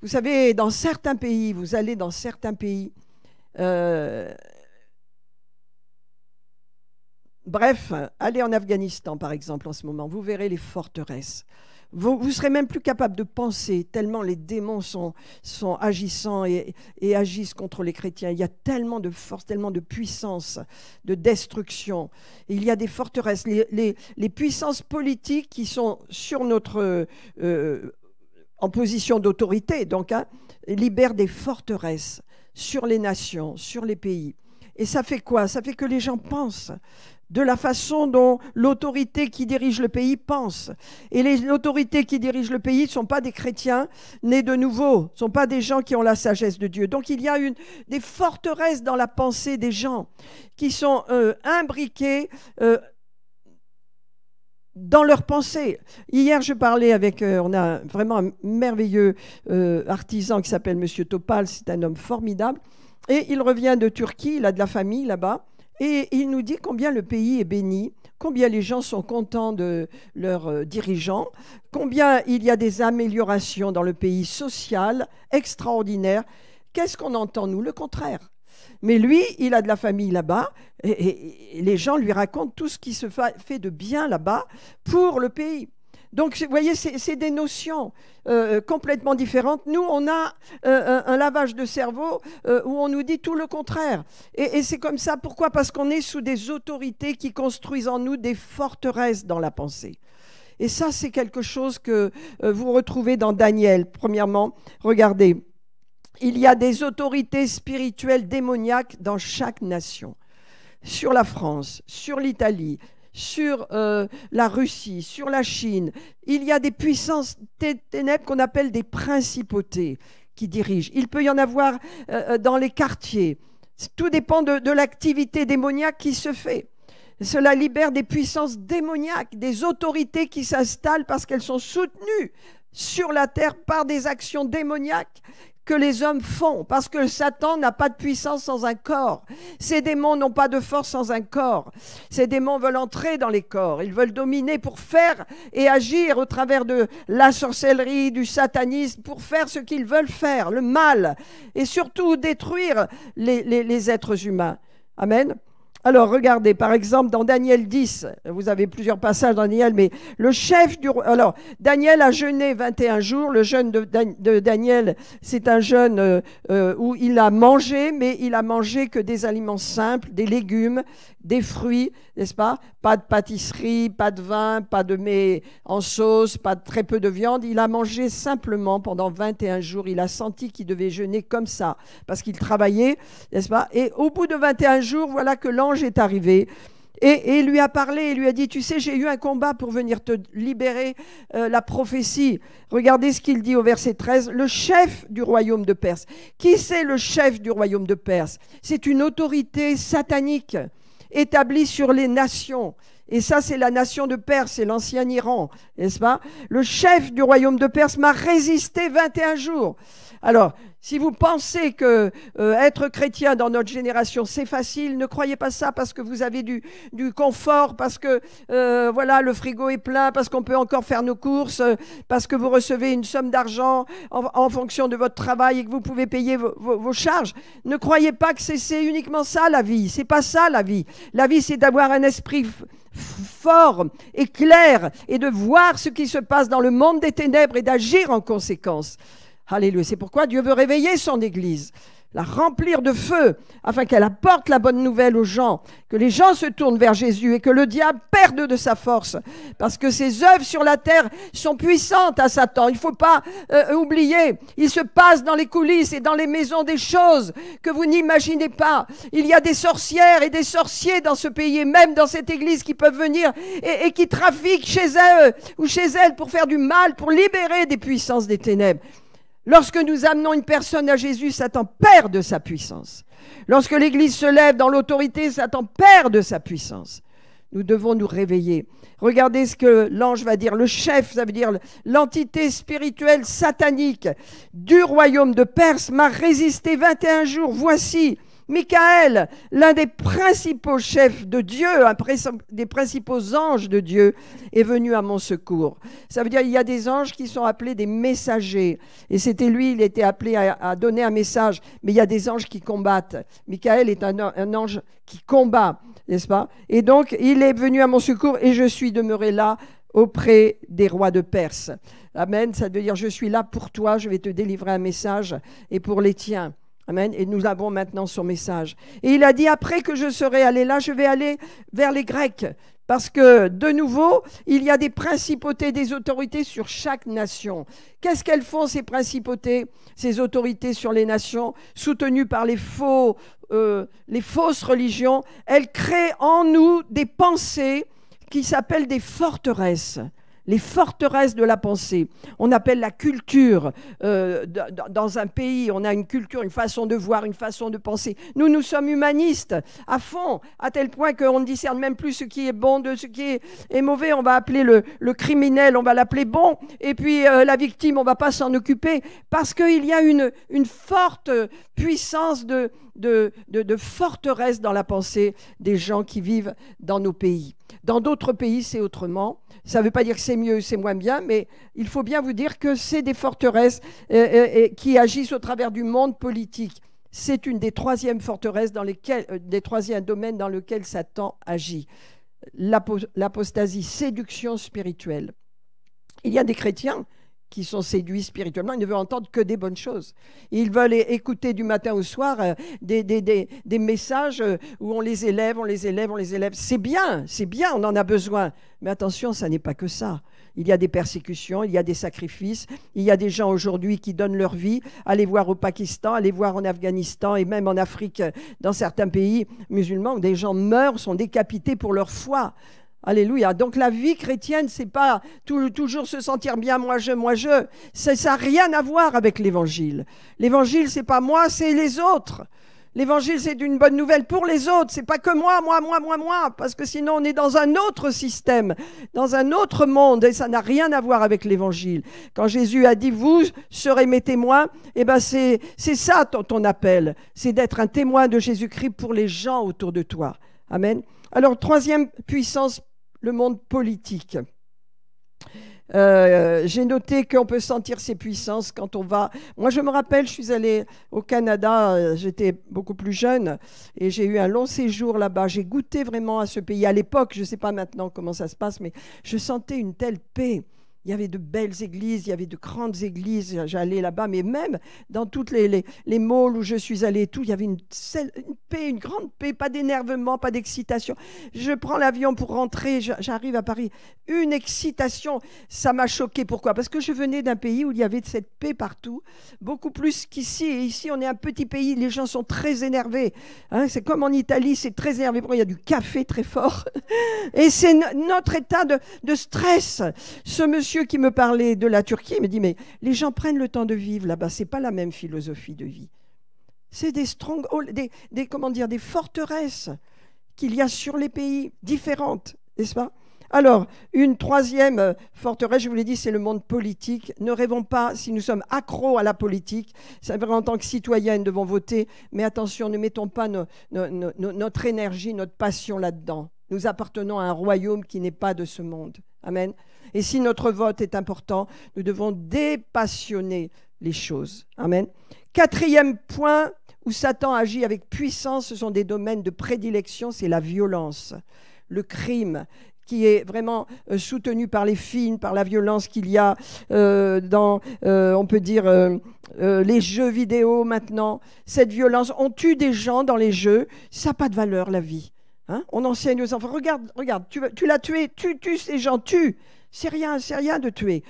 Vous savez, dans certains pays, vous allez dans certains pays, allez en Afghanistan par exemple en ce moment, vous verrez les forteresses. Vous serez même plus capable de penser, tellement les démons sont agissants et agissent contre les chrétiens. Il y a tellement de force, tellement de puissance, de destruction. Et il y a des forteresses. Les puissances politiques qui sont sur notre... en position d'autorité, donc, libèrent des forteresses sur les nations, sur les pays. Et ça fait quoi? Ça fait que les gens pensent de la façon dont l'autorité qui dirige le pays pense. Et les autorités qui dirigent le pays ne sont pas des chrétiens nés de nouveau, ne sont pas des gens qui ont la sagesse de Dieu. Donc il y a des forteresses dans la pensée des gens qui sont imbriquées dans leur pensée. Hier, je parlais avec, on a vraiment un merveilleux artisan qui s'appelle Monsieur Topal, c'est un homme formidable. Et il revient de Turquie, il a de la famille là-bas, et il nous dit combien le pays est béni, combien les gens sont contents de leurs dirigeants, combien il y a des améliorations dans le pays social extraordinaires. Qu'est-ce qu'on entend, nous? Le contraire. Mais lui, il a de la famille là-bas, et les gens lui racontent tout ce qui se fait de bien là-bas pour le pays. Donc, vous voyez, c'est des notions complètement différentes. Nous, on a un lavage de cerveau où on nous dit tout le contraire. Et c'est comme ça. Pourquoi? Parce qu'on est sous des autorités qui construisent en nous des forteresses dans la pensée. Et ça, c'est quelque chose que vous retrouvez dans Daniel. Premièrement, regardez, il y a des autorités spirituelles démoniaques dans chaque nation. Sur la France, sur l'Italie, sur la Russie, sur la Chine. Il y a des puissances ténèbres qu'on appelle des principautés qui dirigent. Il peut y en avoir dans les quartiers. Tout dépend de l'activité démoniaque qui se fait. Cela libère des puissances démoniaques, des autorités qui s'installent parce qu'elles sont soutenues sur la terre par des actions démoniaques que les hommes font, parce que Satan n'a pas de puissance sans un corps. Ces démons n'ont pas de force sans un corps. Ces démons veulent entrer dans les corps, ils veulent dominer pour faire et agir au travers de la sorcellerie, du satanisme, pour faire ce qu'ils veulent faire, le mal, et surtout détruire les êtres humains. Amen. Alors, regardez, par exemple, dans Daniel 10, vous avez plusieurs passages dans Daniel, mais le chef du roi... Alors, Daniel a jeûné 21 jours. Le jeûne de Daniel, c'est un jeûne où il a mangé, mais il a mangé que des aliments simples, des légumes, des fruits, n'est-ce pas? Pas de pâtisserie, pas de vin, pas de mets en sauce, très peu de viande. Il a mangé simplement pendant 21 jours. Il a senti qu'il devait jeûner comme ça, parce qu'il travaillait, n'est-ce pas? Et au bout de 21 jours, voilà que l'ange est arrivé et lui a parlé et lui a dit, tu sais, j'ai eu un combat pour venir te libérer, la prophétie. Regardez ce qu'il dit au verset 13, le chef du royaume de Perse. Qui c'est le chef du royaume de Perse? C'est une autorité satanique établie sur les nations. Et ça, c'est la nation de Perse, c'est l'ancien Iran, n'est-ce pas? Le chef du royaume de Perse m'a résisté 21 jours. Alors, si vous pensez que être chrétien dans notre génération, c'est facile, ne croyez pas ça parce que vous avez du confort, parce que voilà, le frigo est plein, parce qu'on peut encore faire nos courses, parce que vous recevez une somme d'argent en fonction de votre travail et que vous pouvez payer vos charges. Ne croyez pas que c'est uniquement ça la vie. C'est pas ça la vie. La vie, c'est d'avoir un esprit fort et clair et de voir ce qui se passe dans le monde des ténèbres et d'agir en conséquence. Alléluia. C'est pourquoi Dieu veut réveiller son Église, la remplir de feu, afin qu'elle apporte la bonne nouvelle aux gens, que les gens se tournent vers Jésus et que le diable perde de sa force, parce que ses œuvres sur la terre sont puissantes à Satan. Il ne faut pas oublier, il se passe dans les coulisses et dans les maisons des choses que vous n'imaginez pas. Il y a des sorcières et des sorciers dans ce pays, et même dans cette Église, qui peuvent venir et qui trafiquent chez eux ou chez elles pour faire du mal, pour libérer des puissances des ténèbres. Lorsque nous amenons une personne à Jésus, Satan perd de sa puissance. Lorsque l'Église se lève dans l'autorité, Satan perd de sa puissance. Nous devons nous réveiller. Regardez ce que l'ange va dire. Le chef, ça veut dire l'entité spirituelle satanique du royaume de Perse m'a résisté 21 jours. Voici, Michael, l'un des principaux chefs de Dieu, des principaux anges de Dieu, est venu à mon secours. Ça veut dire qu'il y a des anges qui sont appelés des messagers. Et c'était lui, il était appelé à donner un message. Mais il y a des anges qui combattent. Michael est un ange qui combat, n'est-ce pas? Et donc, il est venu à mon secours et je suis demeuré là auprès des rois de Perse. Amen. Ça veut dire, je suis là pour toi, je vais te délivrer un message et pour les tiens. Amen. Et nous avons maintenant son message. Et il a dit, après que je serai allé là, je vais aller vers les Grecs. Parce que, de nouveau, il y a des principautés, des autorités sur chaque nation. Qu'est-ce qu'elles font, ces principautés, ces autorités sur les nations, soutenues par les fausses religions? Elles créent en nous des pensées qui s'appellent des forteresses. les forteresses de la pensée. On appelle la culture. Dans un pays, on a une culture, une façon de voir, une façon de penser. Nous sommes humanistes à fond, à tel point qu'on ne discerne même plus ce qui est bon de ce qui est mauvais. On va appeler le criminel, on va l'appeler bon, et puis la victime, on ne va pas s'en occuper, parce qu'il y a une forte puissance de forteresse dans la pensée des gens qui vivent dans nos pays. Dans d'autres pays, c'est autrement. Ça ne veut pas dire que c'est mieux, c'est moins bien, mais il faut bien vous dire que c'est des forteresses qui agissent au travers du monde politique. C'est une des troisièmes forteresses, des troisièmes domaines dans lesquels Satan agit. L'apostasie, séduction spirituelle. Il y a des chrétiens qui sont séduits spirituellement, ils ne veulent entendre que des bonnes choses. Ils veulent écouter du matin au soir des messages où on les élève, on les élève, on les élève. C'est bien, on en a besoin. Mais attention, ça n'est pas que ça. Il y a des persécutions, il y a des sacrifices, il y a des gens aujourd'hui qui donnent leur vie. Allez voir au Pakistan, allez voir en Afghanistan et même en Afrique, dans certains pays musulmans, où des gens meurent, sont décapités pour leur foi. Alléluia. Donc la vie chrétienne, c'est pas toujours se sentir bien, moi je. Ça n'a rien à voir avec l'évangile. L'évangile, c'est pas moi, c'est les autres. L'évangile, c'est une bonne nouvelle pour les autres. C'est pas que moi, parce que sinon on est dans un autre système, dans un autre monde, et ça n'a rien à voir avec l'évangile. Quand Jésus a dit, vous serez mes témoins, eh ben c'est ça ton appel. C'est d'être un témoin de Jésus-Christ pour les gens autour de toi. Amen. Alors, troisième puissance, le monde politique. J'ai noté qu'on peut sentir ces puissances quand on va... Moi, je me rappelle, je suis allée au Canada, j'étais beaucoup plus jeune, et j'ai eu un long séjour là-bas. J'ai goûté vraiment à ce pays. À l'époque, je ne sais pas maintenant comment ça se passe, mais je sentais une telle paix. Il y avait de belles églises, il y avait de grandes églises, j'allais là-bas, mais même dans toutes les malls où je suis allée, tout, il y avait une paix, une grande paix, pas d'énervement, pas d'excitation. Je prends l'avion pour rentrer, j'arrive à Paris, une excitation, ça m'a choquée. Pourquoi? Parce que je venais d'un pays où il y avait de cette paix partout, beaucoup plus qu'ici. Et ici, on est un petit pays, les gens sont très énervés. Hein, c'est comme en Italie, c'est très énervé. Il y a du café très fort. Et c'est notre état de stress. Ce monsieur qui me parlait de la Turquie me dit, mais les gens prennent le temps de vivre là-bas, c'est pas la même philosophie de vie. C'est des des forteresses qu'il y a sur les pays différentes, n'est-ce pas? Alors, une troisième forteresse, je vous l'ai dit, c'est le monde politique. Ne rêvons pas, si nous sommes accros à la politique, c'est vrai, en tant que citoyens, nous devons voter, mais attention, ne mettons pas notre énergie, notre passion là-dedans. Nous appartenons à un royaume qui n'est pas de ce monde. Amen. Et si notre vote est important, nous devons dépassionner les choses. Amen. Quatrième point où Satan agit avec puissance, ce sont des domaines de prédilection, c'est la violence, le crime, qui est vraiment soutenu par les films, par la violence qu'il y a dans, on peut dire, les jeux vidéo maintenant. Cette violence, on tue des gens dans les jeux, ça n'a pas de valeur, la vie. Hein? On enseigne aux enfants, regarde, tu l'as tué, tue ces gens, tue. C'est rien de tuer.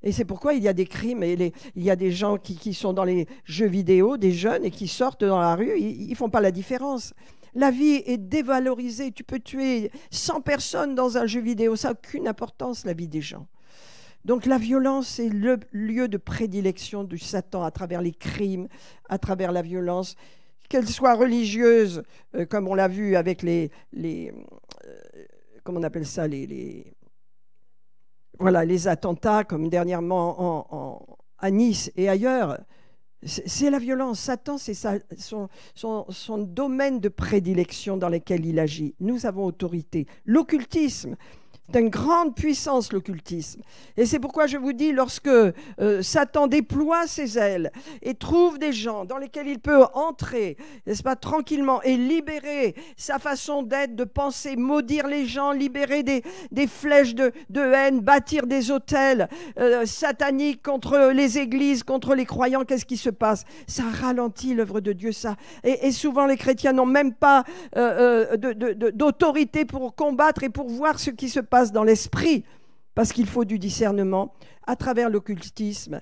Et c'est pourquoi il y a des crimes, et il y a des gens qui sont dans les jeux vidéo, des jeunes, et qui sortent dans la rue, ils ne font pas la différence. La vie est dévalorisée. Tu peux tuer 100 personnes dans un jeu vidéo. Ça n'a aucune importance, la vie des gens. Donc la violence est le lieu de prédilection du Satan à travers les crimes, à travers la violence, qu'elle soit religieuse, comme on l'a vu avec comment on appelle ça, voilà, les attentats, comme dernièrement à Nice et ailleurs. C'est la violence. Satan, c'est son domaine de prédilection dans lequel il agit. Nous avons autorité. L'occultisme, c'est une grande puissance, l'occultisme. Et c'est pourquoi je vous dis, lorsque Satan déploie ses ailes et trouve des gens dans lesquels il peut entrer, n'est-ce pas, tranquillement, et libérer sa façon d'être, de penser, maudire les gens, libérer des flèches de haine, bâtir des autels sataniques contre les églises, contre les croyants, qu'est-ce qui se passe? Ça ralentit l'œuvre de Dieu, ça. Et souvent, les chrétiens n'ont même pas d'autorité pour combattre et pour voir ce qui se passe dans l'esprit. parce qu'il faut du discernement. À travers l'occultisme,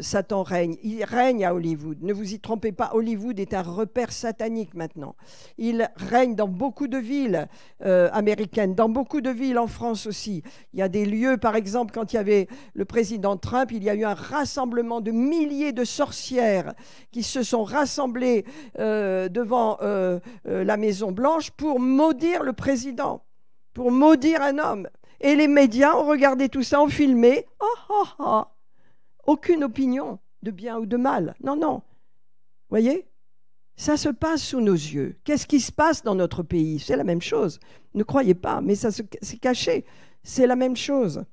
Satan règne. Il règne à Hollywood. Ne vous y trompez pas, Hollywood est un repère satanique maintenant. Il règne dans beaucoup de villes américaines, dans beaucoup de villes en France aussi. Il y a des lieux, par exemple, quand il y avait le président Trump, il y a eu un rassemblement de milliers de sorcières qui se sont rassemblées devant la Maison-Blanche pour maudire le président, pour maudire un homme. Et les médias ont regardé tout ça, ont filmé. Oh, oh, oh. Aucune opinion de bien ou de mal. Non, non. Voyez, ça se passe sous nos yeux. Qu'est-ce qui se passe dans notre pays? C'est la même chose. Ne croyez pas, mais c'est caché. C'est la même chose.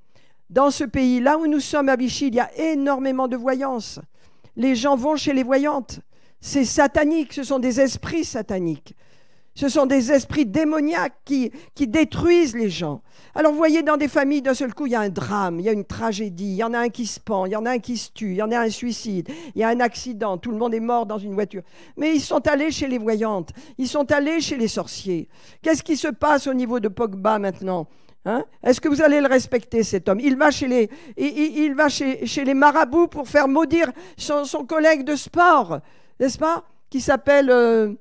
Dans ce pays, là où nous sommes à Vichy, il y a énormément de voyances. Les gens vont chez les voyantes. C'est satanique, ce sont des esprits sataniques. Ce sont des esprits démoniaques qui détruisent les gens. Alors vous voyez, dans des familles, d'un seul coup, il y a un drame, il y a une tragédie, il y en a un qui se pend, il y en a un qui se tue, il y en a un suicide, il y a un accident, tout le monde est mort dans une voiture. Mais ils sont allés chez les voyantes, ils sont allés chez les sorciers. Qu'est-ce qui se passe au niveau de Pogba maintenant? Est-ce que vous allez le respecter, cet homme? Il va chez les marabouts pour faire maudire son collègue de sport, n'est-ce pas? Qui s'appelle...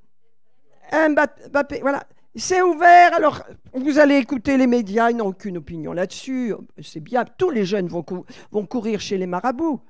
Mbappé, voilà, c'est ouvert. Alors, vous allez écouter les médias, ils n'ont aucune opinion là-dessus. C'est bien, tous les jeunes vont courir chez les marabouts.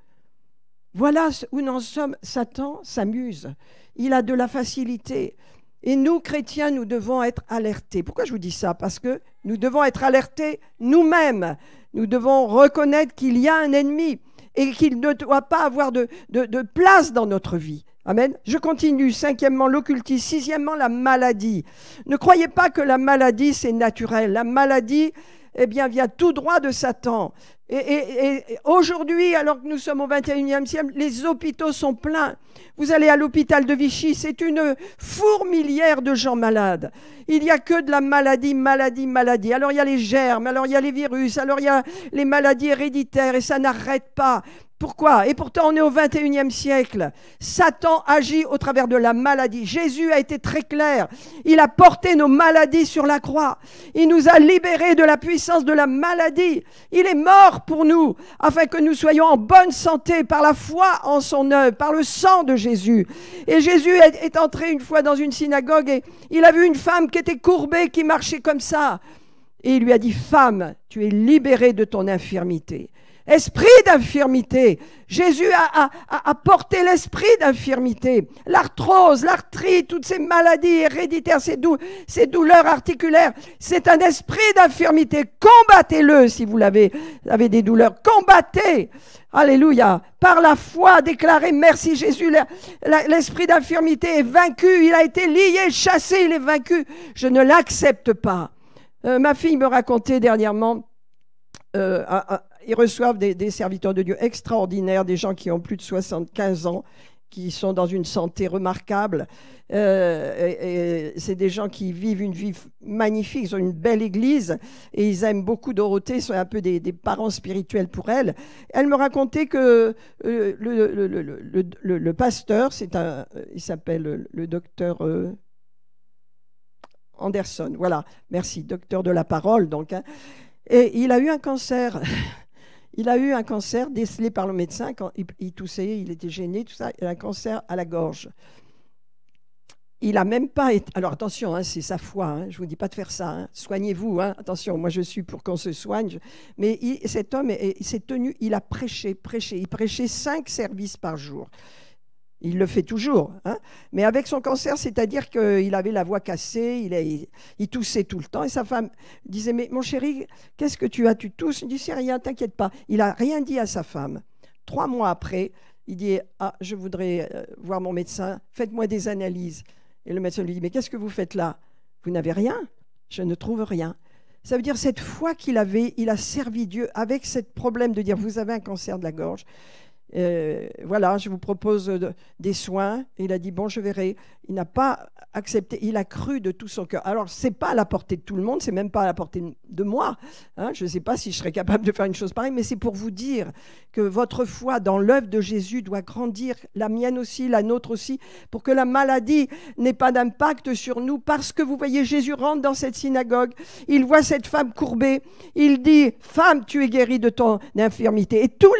Voilà où nous en sommes. Satan s'amuse. Il a de la facilité. Et nous, chrétiens, nous devons être alertés. Pourquoi je vous dis ça? Parce que nous devons être alertés nous-mêmes. Nous devons reconnaître qu'il y a un ennemi et qu'il ne doit pas avoir de place dans notre vie. Amen. Je continue. Cinquièmement, l'occultisme. Sixièmement, la maladie. Ne croyez pas que la maladie, c'est naturel. La maladie, eh bien, vient tout droit de Satan. Et aujourd'hui, alors que nous sommes au 21e siècle, les hôpitaux sont pleins. Vous allez à l'hôpital de Vichy, c'est une fourmilière de gens malades. Il n'y a que de la maladie, maladie, maladie. Alors il y a les germes, alors il y a les virus, alors il y a les maladies héréditaires et ça n'arrête pas. Pourquoi? Et pourtant, on est au 21e siècle. Satan agit au travers de la maladie. Jésus a été très clair. Il a porté nos maladies sur la croix. Il nous a libérés de la puissance de la maladie. Il est mort pour nous, afin que nous soyons en bonne santé par la foi en son œuvre, par le sang de Jésus. Et Jésus est entré une fois dans une synagogue et il a vu une femme qui était courbée, qui marchait comme ça. Et il lui a dit, « Femme, tu es libérée de ton infirmité. » Esprit d'infirmité. Jésus a porté l'esprit d'infirmité. L'arthrose, l'arthrite, toutes ces maladies héréditaires, ces douleurs articulaires, c'est un esprit d'infirmité. Combattez-le si vous avez des douleurs. Combattez. Alléluia. Par la foi, déclarez merci Jésus. L'esprit d'infirmité est vaincu. Il a été lié, chassé, il est vaincu. Je ne l'accepte pas. Ma fille me racontait dernièrement... ils reçoivent des serviteurs de Dieu extraordinaires, des gens qui ont plus de 75 ans, qui sont dans une santé remarquable. Et c'est des gens qui vivent une vie magnifique, ils ont une belle église et ils aiment beaucoup Dorothée, ils sont un peu des parents spirituels pour elle. Elle me racontait que le pasteur, il s'appelle le docteur... Anderson, voilà, merci, docteur de la parole, donc. Et il a eu un cancer. Il a eu un cancer décelé par le médecin quand il toussait, il était gêné, tout ça. Il a un cancer à la gorge. Il n'a même pas été... Alors attention, c'est sa foi, je ne vous dis pas de faire ça. Soignez-vous, attention, moi je suis pour qu'on se soigne. Mais cet homme, il s'est tenu, il a prêché. Il prêchait 5 services par jour. Il le fait toujours, mais avec son cancer, c'est-à-dire qu'il avait la voix cassée, il toussait tout le temps. Et sa femme disait, mais mon chéri, qu'est-ce que tu as? Tu tousses? Il dit, c'est rien, t'inquiète pas. Il n'a rien dit à sa femme. 3 mois après, il dit, je voudrais voir mon médecin, faites-moi des analyses. Et le médecin lui dit, mais qu'est-ce que vous faites là? Vous n'avez rien? Je ne trouve rien. Ça veut dire cette foi qu'il avait, il a servi Dieu avec ce problème de dire, vous avez un cancer de la gorge. Voilà, je vous propose des soins. Et il a dit, bon, je verrai. Il n'a pas accepté, il a cru de tout son cœur. Alors, ce n'est pas à la portée de tout le monde, c'est même pas à la portée de moi. Hein, je ne sais pas si je serais capable de faire une chose pareille, mais c'est pour vous dire que votre foi dans l'œuvre de Jésus doit grandir, la mienne aussi, la nôtre aussi, pour que la maladie n'ait pas d'impact sur nous. Parce que vous voyez, Jésus rentre dans cette synagogue, il voit cette femme courbée, il dit, femme, tu es guérie de ton infirmité. Et tous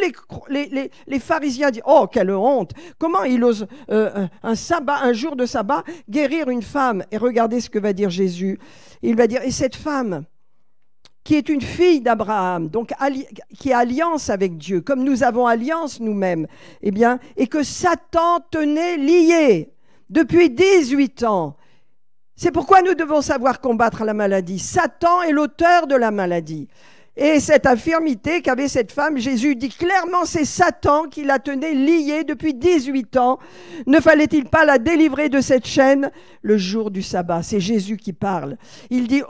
les pharisiens disent, oh, quelle honte, comment il ose un jour de sabbat, guérir une femme. Et regardez ce que va dire Jésus. Il va dire, et cette femme, qui est une fille d'Abraham, donc qui a alliance avec Dieu, comme nous avons alliance nous-mêmes, eh bien, et que Satan tenait lié depuis 18 ans. C'est pourquoi nous devons savoir combattre la maladie. Satan est l'auteur de la maladie. Et cette infirmité qu'avait cette femme, Jésus dit clairement, c'est Satan qui la tenait liée depuis 18 ans. Ne fallait-il pas la délivrer de cette chaîne le jour du sabbat? C'est Jésus qui parle. Il dit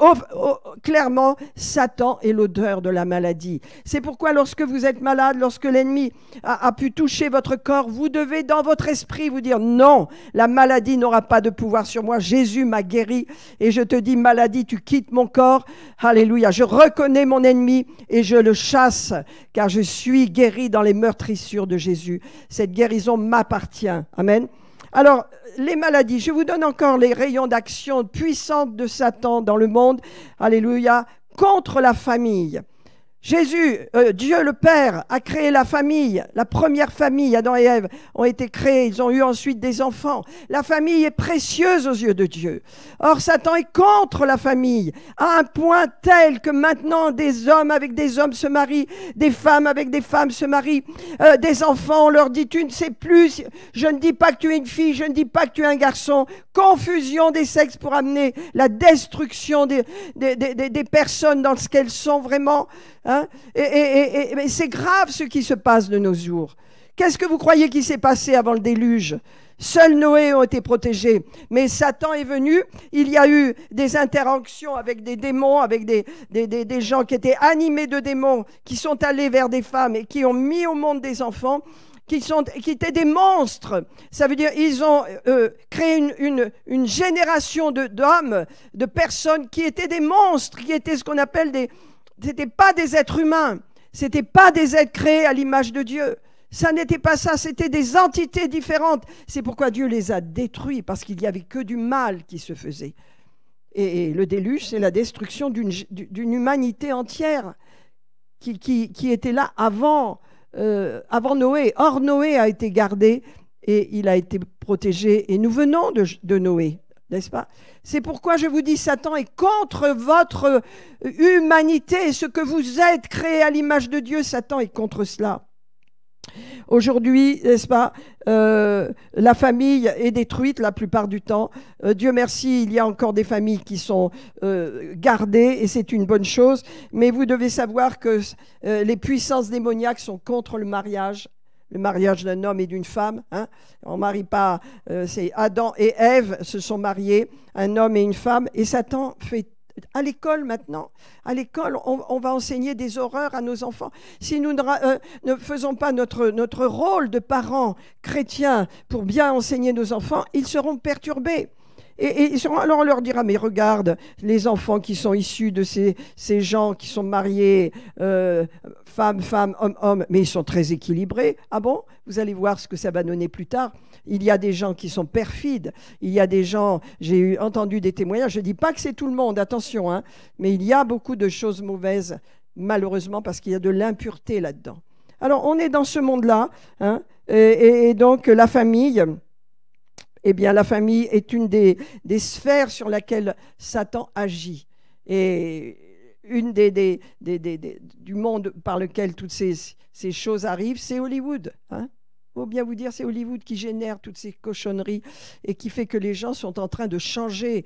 clairement, Satan est l'auteur de la maladie. C'est pourquoi lorsque vous êtes malade, lorsque l'ennemi a pu toucher votre corps, vous devez dans votre esprit vous dire, non, la maladie n'aura pas de pouvoir sur moi. Jésus m'a guéri et je te dis, maladie, tu quittes mon corps. Alléluia. Je reconnais mon ennemi et je le chasse, car je suis guéri dans les meurtrissures de Jésus. Cette guérison m'appartient. Amen. Alors, les maladies, je vous donne encore les rayons d'action puissantes de Satan dans le monde. Alléluia. Contre la famille. Jésus, Dieu le Père, a créé la famille. La première famille, Adam et Ève, ont été créés. Ils ont eu ensuite des enfants. La famille est précieuse aux yeux de Dieu. Or, Satan est contre la famille, à un point tel que maintenant, des hommes avec des hommes se marient, des femmes avec des femmes se marient, des enfants, on leur dit, tu ne sais plus, je ne dis pas que tu es une fille, je ne dis pas que tu es un garçon. Confusion des sexes pour amener la destruction des personnes dans ce qu'elles sont vraiment. Hein? Mais c'est grave ce qui se passe de nos jours. Qu'est-ce que vous croyez qui s'est passé avant le déluge? Seul Noé a été protégé, mais Satan est venu, il y a eu des interactions avec des démons, avec des gens qui étaient animés de démons, qui sont allés vers des femmes et qui ont mis au monde des enfants, qui étaient des monstres. Ça veut dire ils ont créé une génération d'hommes, de personnes qui étaient des monstres, qui étaient ce qu'on appelle c'était pas des êtres humains, c'était pas des êtres créés à l'image de Dieu. Ça n'était pas ça, c'était des entités différentes. C'est pourquoi Dieu les a détruits, parce qu'il n'y avait que du mal qui se faisait. Et le déluge, c'est la destruction d'une humanité entière qui était là avant Noé. Or, Noé a été gardé et il a été protégé. Et nous venons de Noé, n'est-ce pas? C'est pourquoi je vous dis, Satan est contre votre humanité. Et ce que vous êtes créé à l'image de Dieu, Satan est contre cela. Aujourd'hui, n'est-ce pas, la famille est détruite la plupart du temps. Dieu merci, il y a encore des familles qui sont gardées et c'est une bonne chose. Mais vous devez savoir que les puissances démoniaques sont contre le mariage d'un homme et d'une femme. Hein. On ne marie pas, c'est Adam et Ève se sont mariés, un homme et une femme. Et Satan fait à l'école maintenant, à l'école, on va enseigner des horreurs à nos enfants. Si nous ne faisons pas notre rôle de parents chrétiens pour bien enseigner nos enfants, ils seront perturbés. Alors on leur dira, mais regarde, les enfants qui sont issus de ces gens qui sont mariés, femme, homme, mais ils sont très équilibrés. Ah bon? Vous allez voir ce que ça va donner plus tard. Il y a des gens qui sont perfides. Il y a des gens, j'ai entendu des témoignages, je ne dis pas que c'est tout le monde, attention, hein, mais il y a beaucoup de choses mauvaises, malheureusement, parce qu'il y a de l'impureté là-dedans. Alors on est dans ce monde-là, hein, et donc la famille... Eh bien, la famille est une des sphères sur laquelle Satan agit. Et une du monde par lequel toutes ces choses arrivent, c'est Hollywood. Hein. Faut bien vous dire, c'est Hollywood qui génère toutes ces cochonneries et qui fait que les gens sont en train de changer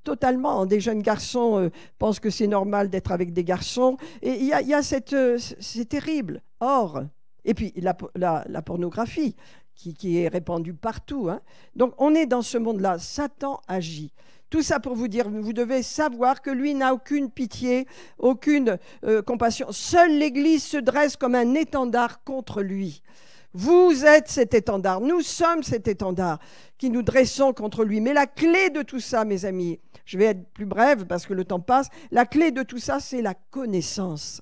totalement. Des jeunes garçons pensent que c'est normal d'être avec des garçons. Et il y a c'est terrible. Or, et puis la pornographie, qui est répandu partout. Hein. Donc, on est dans ce monde-là. Satan agit. Tout ça pour vous dire, vous devez savoir que lui n'a aucune pitié, aucune compassion. Seule l'Église se dresse comme un étendard contre lui. Vous êtes cet étendard, nous sommes cet étendard qui nous dressons contre lui. Mais la clé de tout ça, mes amis, je vais être plus brève parce que le temps passe, la clé de tout ça, c'est la connaissance.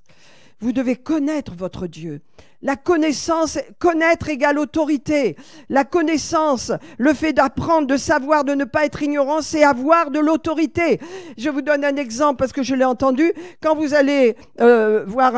Vous devez connaître votre Dieu. La connaissance, connaître égale autorité. La connaissance, le fait d'apprendre, de savoir, de ne pas être ignorant, c'est avoir de l'autorité. Je vous donne un exemple parce que je l'ai entendu. Quand vous allez voir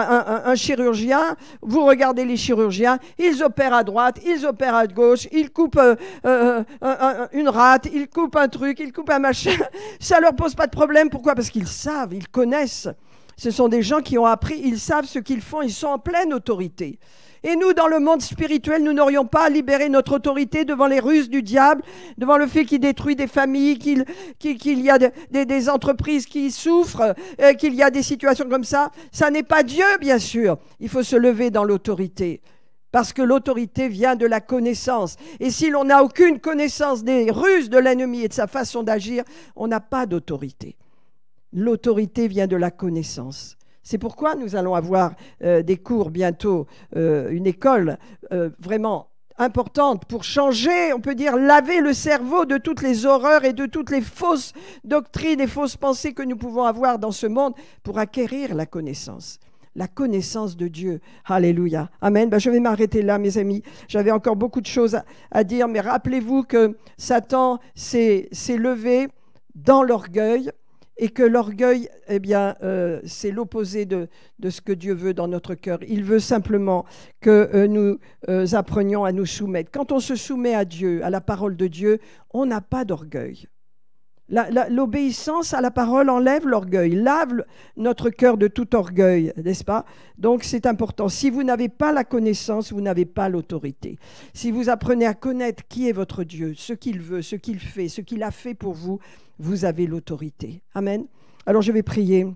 un chirurgien, vous regardez les chirurgiens, ils opèrent à droite, ils opèrent à gauche, ils coupent une rate, ils coupent un truc, ils coupent un machin. Ça leur pose pas de problème. Pourquoi? Parce qu'ils savent, ils connaissent. Ce sont des gens qui ont appris, ils savent ce qu'ils font, ils sont en pleine autorité. Et nous, dans le monde spirituel, nous n'aurions pas à libérer notre autorité devant les ruses du diable, devant le fait qu'il détruit des familles, qu'il y a des entreprises qui souffrent, qu'il y a des situations comme ça. Ça n'est pas Dieu, bien sûr. Il faut se lever dans l'autorité. Parce que l'autorité vient de la connaissance. Et si l'on n'a aucune connaissance des ruses de l'ennemi et de sa façon d'agir, on n'a pas d'autorité. L'autorité vient de la connaissance. C'est pourquoi nous allons avoir des cours bientôt, une école vraiment importante pour changer, on peut dire, laver le cerveau de toutes les horreurs et de toutes les fausses doctrines et fausses pensées que nous pouvons avoir dans ce monde pour acquérir la connaissance. La connaissance de Dieu. Alléluia. Amen. Je vais m'arrêter là, mes amis. J'avais encore beaucoup de choses à dire, mais rappelez-vous que Satan s'est levé dans l'orgueil. Et que l'orgueil, eh bien, c'est l'opposé de ce que Dieu veut dans notre cœur. Il veut simplement que nous apprenions à nous soumettre. Quand on se soumet à Dieu, à la parole de Dieu, on n'a pas d'orgueil. L'obéissance à la parole enlève l'orgueil, lave notre cœur de tout orgueil, n'est-ce pas? Donc c'est important. Si vous n'avez pas la connaissance, vous n'avez pas l'autorité. Si vous apprenez à connaître qui est votre Dieu, ce qu'il veut, ce qu'il fait, ce qu'il a fait pour vous, vous avez l'autorité. Amen. Alors je vais prier.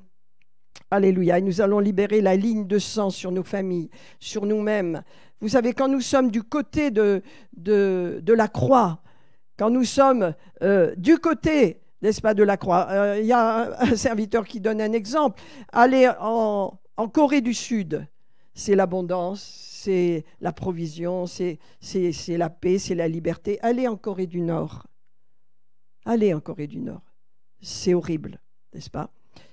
Alléluia. Et nous allons libérer la ligne de sang sur nos familles, sur nous-mêmes. Vous savez, quand nous sommes du côté de la croix, quand nous sommes du côté, n'est-ce pas, de la croix. Il y a un serviteur qui donne un exemple. Aller en Corée du Sud, c'est l'abondance, c'est la provision, c'est la paix, c'est la liberté. Aller en Corée du Nord. Allez en Corée du Nord. C'est horrible, n'est-ce pas?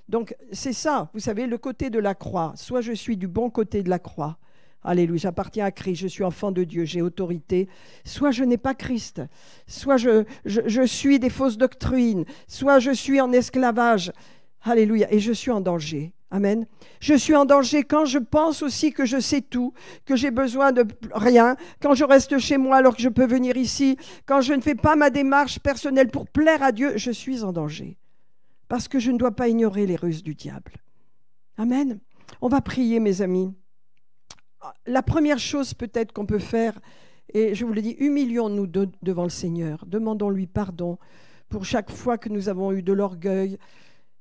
Donc, c'est ça, vous savez, le côté de la croix. Soit je suis du bon côté de la croix. Alléluia, j'appartiens à Christ, je suis enfant de Dieu, j'ai autorité. Soit je n'ai pas Christ, soit je suis des fausses doctrines, soit je suis en esclavage. Alléluia, et je suis en danger. Amen. Je suis en danger quand je pense aussi que je sais tout, que j'ai besoin de rien, quand je reste chez moi alors que je peux venir ici, quand je ne fais pas ma démarche personnelle pour plaire à Dieu, je suis en danger. Parce que je ne dois pas ignorer les ruses du diable. Amen. On va prier, mes amis. La première chose peut-être qu'on peut faire, et je vous le dis, humilions-nous devant le Seigneur, demandons-lui pardon pour chaque fois que nous avons eu de l'orgueil,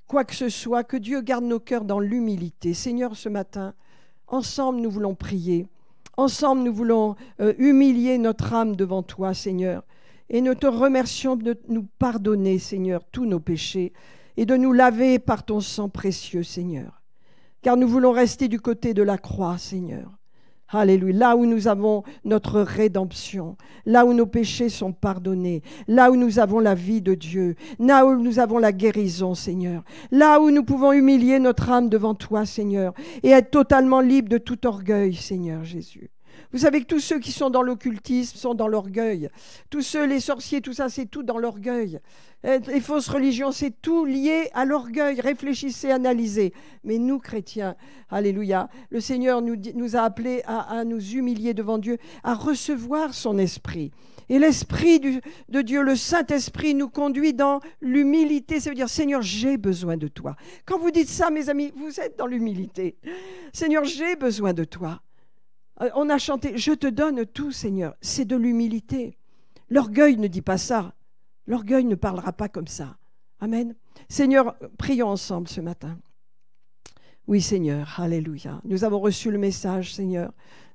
quoi que ce soit, que Dieu garde nos cœurs dans l'humilité. Seigneur, ce matin, ensemble nous voulons prier, ensemble nous voulons humilier notre âme devant toi, Seigneur, et nous te remercions de nous pardonner, Seigneur, tous nos péchés, et de nous laver par ton sang précieux, Seigneur, car nous voulons rester du côté de la croix, Seigneur. Alléluia, là où nous avons notre rédemption, là où nos péchés sont pardonnés, là où nous avons la vie de Dieu, là où nous avons la guérison, Seigneur, là où nous pouvons humilier notre âme devant toi, Seigneur, et être totalement libres de tout orgueil, Seigneur Jésus. Vous savez que tous ceux qui sont dans l'occultisme sont dans l'orgueil. Tous ceux, les sorciers, tout ça, c'est tout dans l'orgueil. Les fausses religions, c'est tout lié à l'orgueil. Réfléchissez, analysez. Mais nous, chrétiens, alléluia, le Seigneur nous a appelés à nous humilier devant Dieu, à recevoir son esprit. Et l'esprit de Dieu, le Saint-Esprit, nous conduit dans l'humilité. Ça veut dire, Seigneur, j'ai besoin de toi. Quand vous dites ça, mes amis, vous êtes dans l'humilité. Seigneur, j'ai besoin de toi. On a chanté « Je te donne tout, Seigneur ». C'est de l'humilité. L'orgueil ne dit pas ça. L'orgueil ne parlera pas comme ça. Amen. Seigneur, prions ensemble ce matin. Oui, Seigneur, alléluia. Nous avons reçu le message, Seigneur,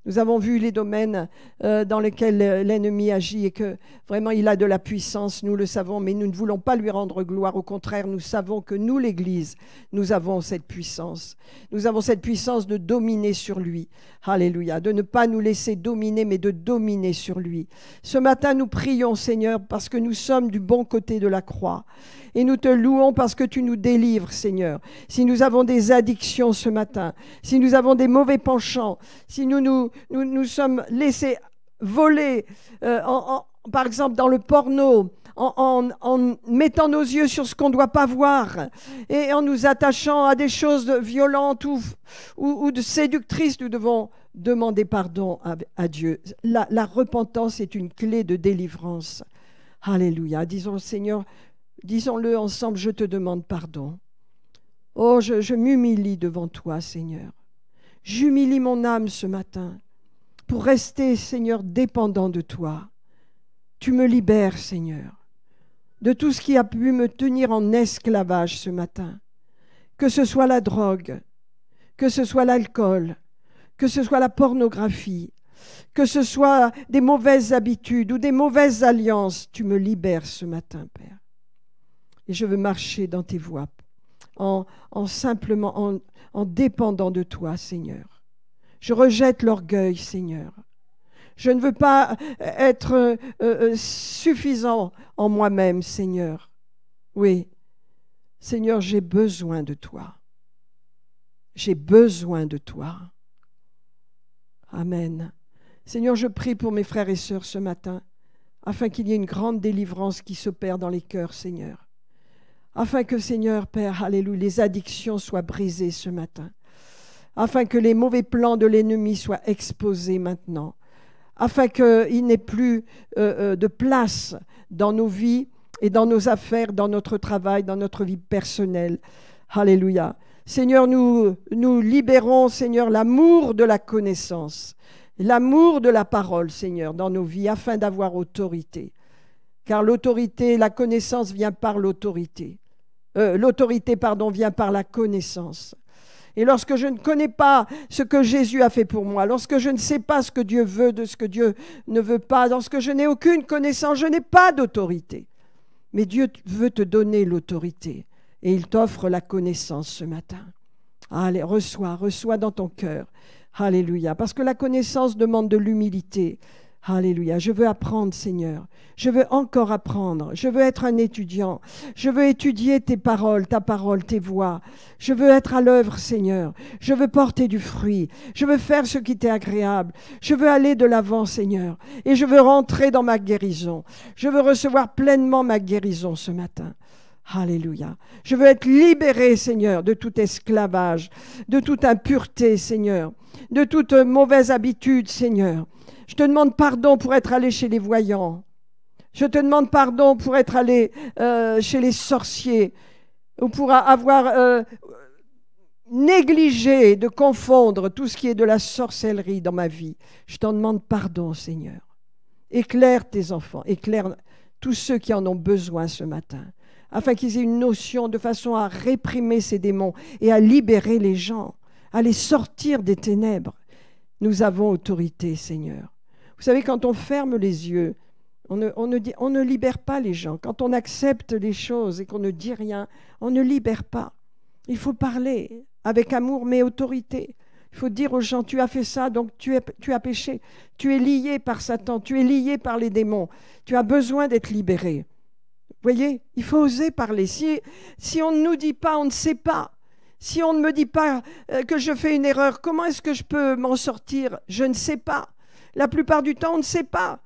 Nous avons vu les domaines dans lesquels l'ennemi agit et que vraiment il a de la puissance, nous le savons, mais nous ne voulons pas lui rendre gloire. Au contraire, nous savons que nous, l'Église, nous avons cette puissance. Nous avons cette puissance de dominer sur lui. Alléluia. De ne pas nous laisser dominer, mais de dominer sur lui. Ce matin, nous prions, Seigneur, parce que nous sommes du bon côté de la croix. Et nous te louons parce que tu nous délivres, Seigneur. Si nous avons des addictions ce matin, si nous avons des mauvais penchants, si nous sommes laissés voler, par exemple dans le porno, en mettant nos yeux sur ce qu'on ne doit pas voir et en nous attachant à des choses violentes ou de séductrices, nous devons demander pardon à Dieu. La repentance est une clé de délivrance. Alléluia. Disons, Seigneur, disons-le ensemble, je te demande pardon. Oh, je m'humilie devant toi, Seigneur. J'humilie mon âme ce matin pour rester, Seigneur, dépendant de toi. Tu me libères, Seigneur, de tout ce qui a pu me tenir en esclavage ce matin. Que ce soit la drogue, que ce soit l'alcool, que ce soit la pornographie, que ce soit des mauvaises habitudes ou des mauvaises alliances, tu me libères ce matin, Père. Et je veux marcher dans tes voies, en dépendant de toi, Seigneur. Je rejette l'orgueil, Seigneur. Je ne veux pas être suffisant en moi-même, Seigneur. Oui, Seigneur, j'ai besoin de toi. J'ai besoin de toi. Amen. Seigneur, je prie pour mes frères et sœurs ce matin, afin qu'il y ait une grande délivrance qui s'opère dans les cœurs, Seigneur. Afin que, Seigneur, Père, alléluia, les addictions soient brisées ce matin. Afin que les mauvais plans de l'ennemi soient exposés maintenant. Afin qu'il n'ait plus de place dans nos vies et dans nos affaires, dans notre travail, dans notre vie personnelle. Alléluia. Seigneur, nous libérons, Seigneur, l'amour de la connaissance, l'amour de la parole, Seigneur, dans nos vies, afin d'avoir autorité. Car l'autorité, la connaissance vient par l'autorité. L'autorité, vient par la connaissance. Et lorsque je ne connais pas ce que Jésus a fait pour moi, lorsque je ne sais pas ce que Dieu veut de ce que Dieu ne veut pas, lorsque je n'ai aucune connaissance, je n'ai pas d'autorité. Mais Dieu veut te donner l'autorité et il t'offre la connaissance ce matin. Allez, reçois dans ton cœur. Alléluia. Parce que la connaissance demande de l'humilité. Alléluia. Je veux apprendre, Seigneur. Je veux encore apprendre. Je veux être un étudiant. Je veux étudier tes paroles, ta parole, tes voies. Je veux être à l'œuvre, Seigneur. Je veux porter du fruit. Je veux faire ce qui t'est agréable. Je veux aller de l'avant, Seigneur. Et je veux rentrer dans ma guérison. Je veux recevoir pleinement ma guérison ce matin. Alléluia. Je veux être libéré, Seigneur, de tout esclavage, de toute impureté, Seigneur, de toute mauvaise habitude, Seigneur. Je te demande pardon pour être allé chez les voyants. Je te demande pardon pour être allé chez les sorciers ou pour avoir négligé de confondre tout ce qui est de la sorcellerie dans ma vie. Je t'en demande pardon, Seigneur. Éclaire tes enfants, éclaire tous ceux qui en ont besoin ce matin, afin qu'ils aient une notion de façon à réprimer ces démons et à libérer les gens, à les sortir des ténèbres. Nous avons autorité, Seigneur. Vous savez, quand on ferme les yeux, on ne libère pas les gens. Quand on accepte les choses et qu'on ne dit rien, on ne libère pas. Il faut parler avec amour mais autorité. Il faut dire aux gens, tu as fait ça, donc tu as péché. Tu es lié par Satan, tu es lié par les démons. Tu as besoin d'être libéré. Vous voyez, il faut oser parler. Si on ne nous dit pas, on ne sait pas. Si on ne me dit pas que je fais une erreur, comment est-ce que je peux m'en sortir? Je ne sais pas. La plupart du temps, on ne sait pas.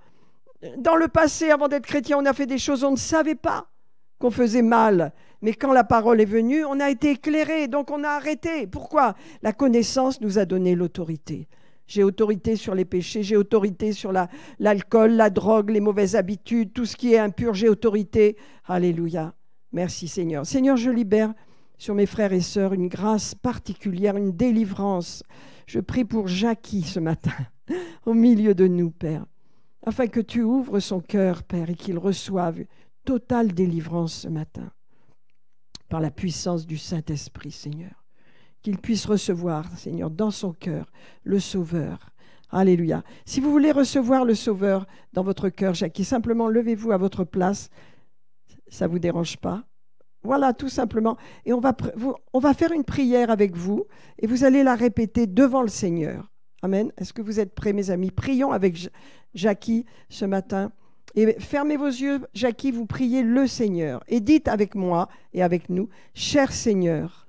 Dans le passé, avant d'être chrétien, on a fait des choses, on ne savait pas qu'on faisait mal. Mais quand la parole est venue, on a été éclairé, donc on a arrêté. Pourquoi? La connaissance nous a donné l'autorité. J'ai autorité sur les péchés, j'ai autorité sur l'alcool, la drogue, les mauvaises habitudes, tout ce qui est impur, j'ai autorité. Alléluia. Merci Seigneur. Seigneur, je libère sur mes frères et sœurs une grâce particulière, une délivrance. Je prie pour Jackie ce matin, au milieu de nous, Père, afin que tu ouvres son cœur, Père, et qu'il reçoive totale délivrance ce matin, par la puissance du Saint-Esprit, Seigneur. Qu'il puisse recevoir, Seigneur, dans son cœur, le Sauveur. Alléluia. Si vous voulez recevoir le Sauveur dans votre cœur, Jackie, simplement levez-vous à votre place. Ça ne vous dérange pas? Voilà, tout simplement. Et on va faire une prière avec vous et vous allez la répéter devant le Seigneur. Amen. Est-ce que vous êtes prêts, mes amis? Prions avec Jackie ce matin. Et fermez vos yeux, Jackie, vous priez le Seigneur. Et dites avec moi et avec nous, « Cher Seigneur,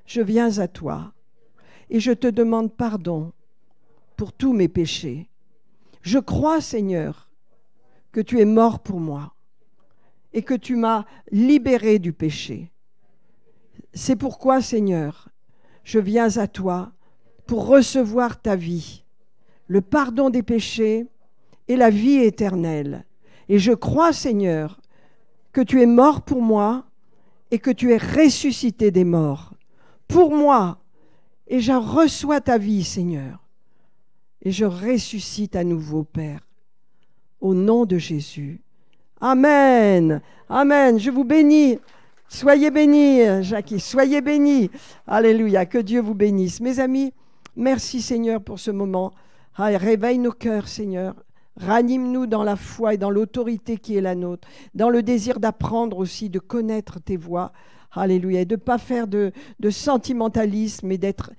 je viens à toi et je te demande pardon pour tous mes péchés. Je crois, Seigneur, que tu es mort pour moi et que tu m'as libéré du péché. C'est pourquoi, Seigneur, je viens à toi pour recevoir ta vie, le pardon des péchés et la vie éternelle. Et je crois, Seigneur, que tu es mort pour moi et que tu es ressuscité des morts pour moi. Et je reçois ta vie, Seigneur. Et je ressuscite à nouveau, Père, au nom de Jésus. Amen. Amen. Je vous bénis. Soyez bénis, Jackie. Soyez bénis. Alléluia. Que Dieu vous bénisse. Mes amis, merci, Seigneur, pour ce moment. Réveille nos cœurs, Seigneur. Ranime-nous dans la foi et dans l'autorité qui est la nôtre, dans le désir d'apprendre aussi, de connaître tes voies. Alléluia. Et de ne pas faire de sentimentalisme, mais d'être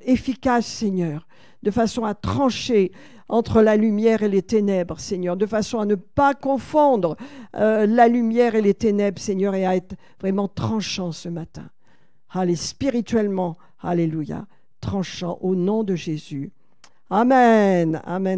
efficace, Seigneur, de façon à trancher entre la lumière et les ténèbres, Seigneur, de façon à ne pas confondre la lumière et les ténèbres, Seigneur, et à être vraiment tranchant ce matin. Allez, spirituellement, alléluia, tranchant au nom de Jésus. Amen. Amen.